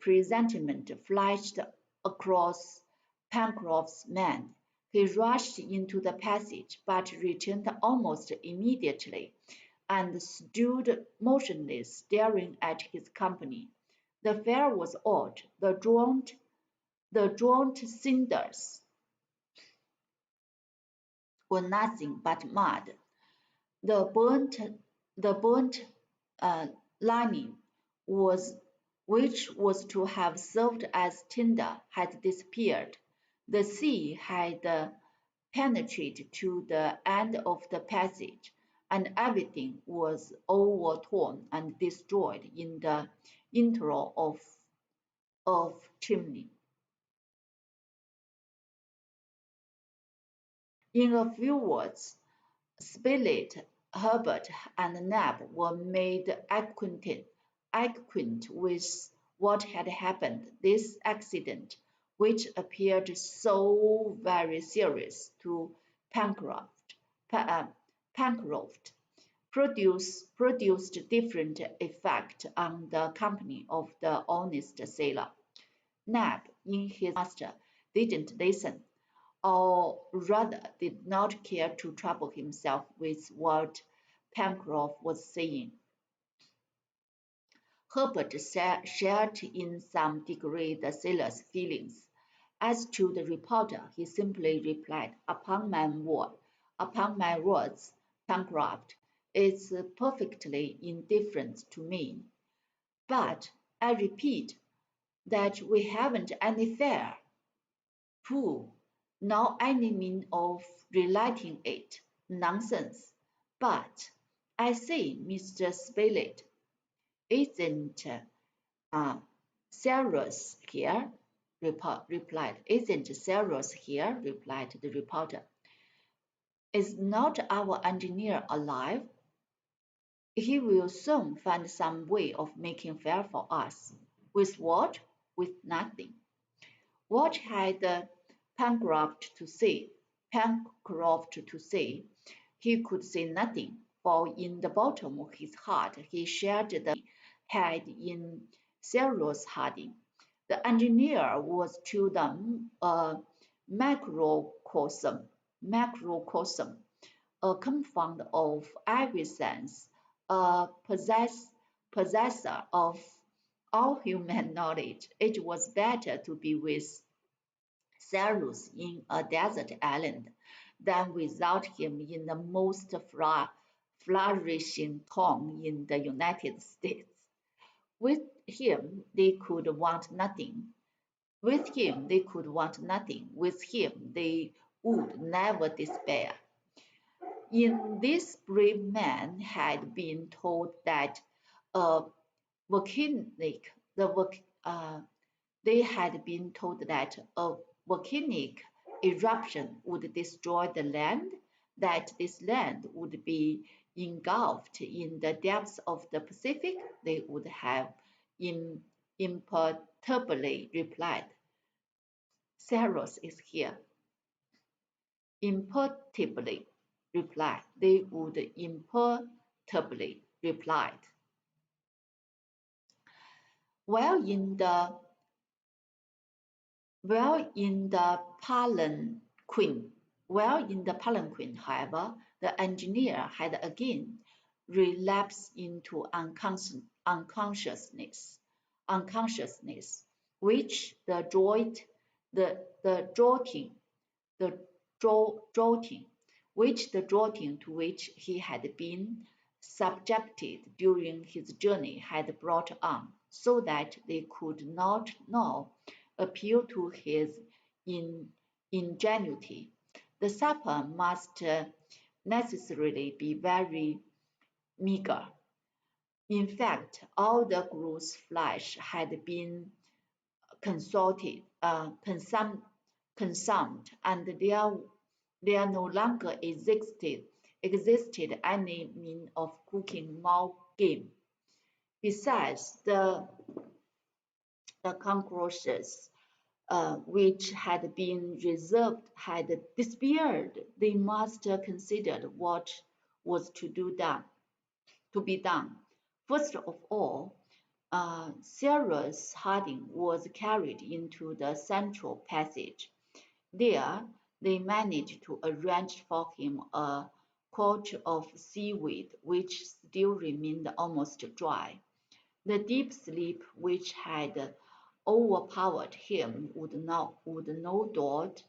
presentiment flashed across Pencroft's mind. He rushed into the passage, but returned almost immediately, and stood motionless, staring at his company. The fire was out. The drowned cinders were nothing but mud. The burnt lining which was to have served as tinder had disappeared. The sea had penetrated to the end of the passage, and everything was overtorn and destroyed in the interior of Chimney. In a few words, Spilett, Herbert, and Neb were made acquainted with what had happened. This accident, which appeared so very serious to Pencroft, produced different effect on the company of the honest sailor. Neb, in his master, didn't listen, or rather did not care to trouble himself with what Pencroft was saying. Herbert shared in some degree the sailor's feelings. As to the reporter, he simply replied, upon my words, Pencroft, it's perfectly indifferent to me. But I repeat that we haven't any fare. Pooh! Not any means of relighting it. Nonsense! But, I say, Mr. Spilett, isn't Cyrus here? Isn't Cyrus here? Replied the reporter. Is not our engineer alive? He will soon find some way of making fare for us. With what? With nothing. What had Pencroft to say? He could say nothing, for in the bottom of his heart he shared the had in Cyrus Harding. The engineer was to them a macrocosm, a confound of every sense, a possessor of all human knowledge. It was better to be with Cyrus in a desert island than without him in the most flourishing town in the United States. With him, they could want nothing. With him, they could want nothing. With him, they would never despair. In this brave man had been told that a volcanic, they had been told that a volcanic eruption would destroy the land, that this land would be engulfed in the depths of the Pacific. They would have imperturbably replied, Cyrus is here. Imperturbably replied. They would imperturbably replied. While in the palanquin, however, the engineer had again relapsed into unconsciousness, which the jolting to which he had been subjected during his journey had brought on, so that they could not now appeal to his ingenuity. The supper must necessarily be very meager. In fact, all the gross flesh had been consumed, and there no longer existed any means of cooking more game. Besides, the conclusions which had been reserved had disappeared. They must consider what was to be done. First of all, Cyrus Harding was carried into the central passage. There, they managed to arrange for him a couch of seaweed which still remained almost dry. The deep sleep which had overpowered him would no doubt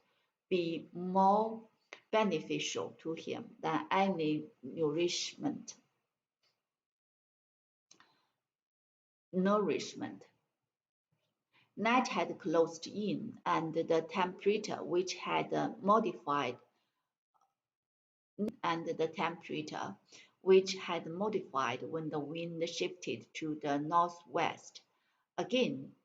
be more beneficial to him than any nourishment. Night had closed in, and the temperature which had modified when the wind shifted to the northwest, again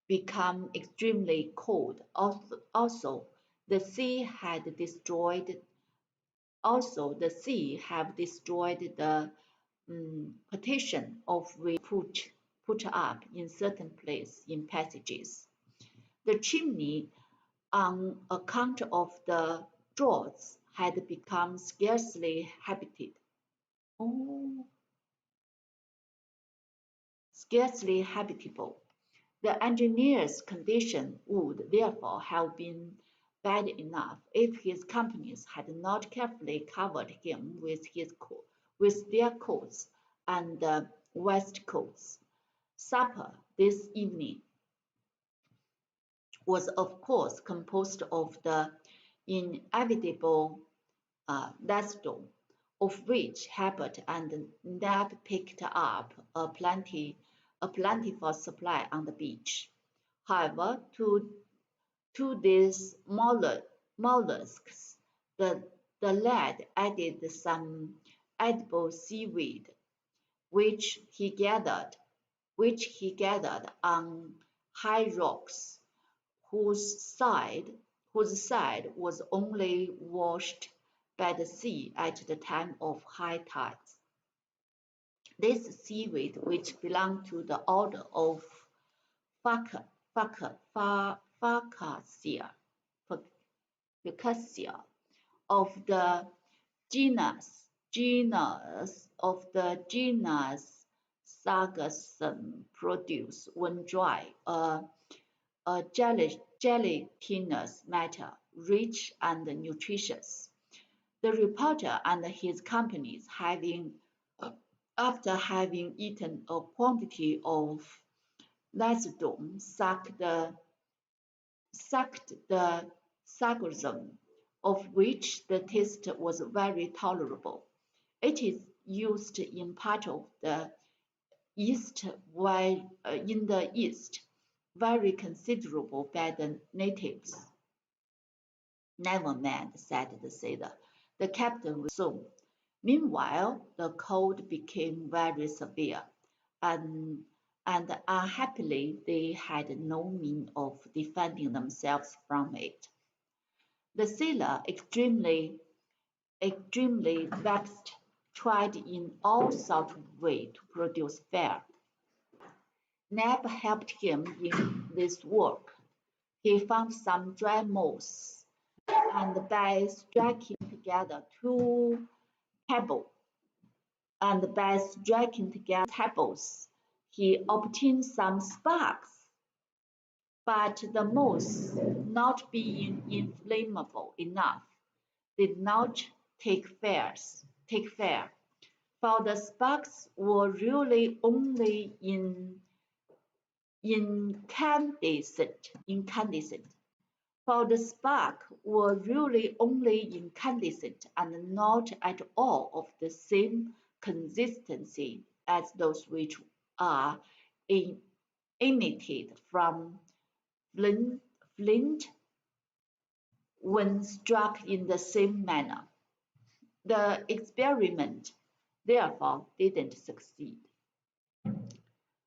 become extremely cold. Also, the sea had destroyed the partition of which put up in certain places in passages. The chimney, on account of the draughts, had become scarcely habitable. The engineer's condition would therefore have been bad enough if his companions had not carefully covered him with their coats and waistcoats. Supper this evening was of course composed of the inevitable Lacedaemon, of which Herbert and Neb picked up a plentiful supply on the beach. However, to these mollusks, the lad added some edible seaweed, which he gathered on high rocks, whose side was only washed by the sea at the time of high tides. This seaweed, which belonged to the order of Fucasia, of the genus Sargassum, produce, when dry, a gelatinous matter, rich and nutritious. The reporter and his companions, after having eaten a quantity of Lacedaemon, sucked the sargassum, of which the taste was very tolerable. It is used in part of the East, while in the East, very considerable by the natives. Never mind, said the sailor. The captain will soon. Meanwhile, the cold became very severe, and, and unhappily they had no means of defending themselves from it. The sailor, extremely vexed, tried in all sorts of ways to produce fire. Neb helped him in this work. He found some dry moss, and by striking together pebbles, he obtained some sparks. But the moss, not being inflammable enough, did not take fire, for the sparks were really only incandescent. For the spark were really only incandescent and not at all of the same consistency as those which are emitted from flint when struck in the same manner. The experiment, therefore, didn't succeed.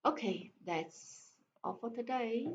Okay, that's all for today.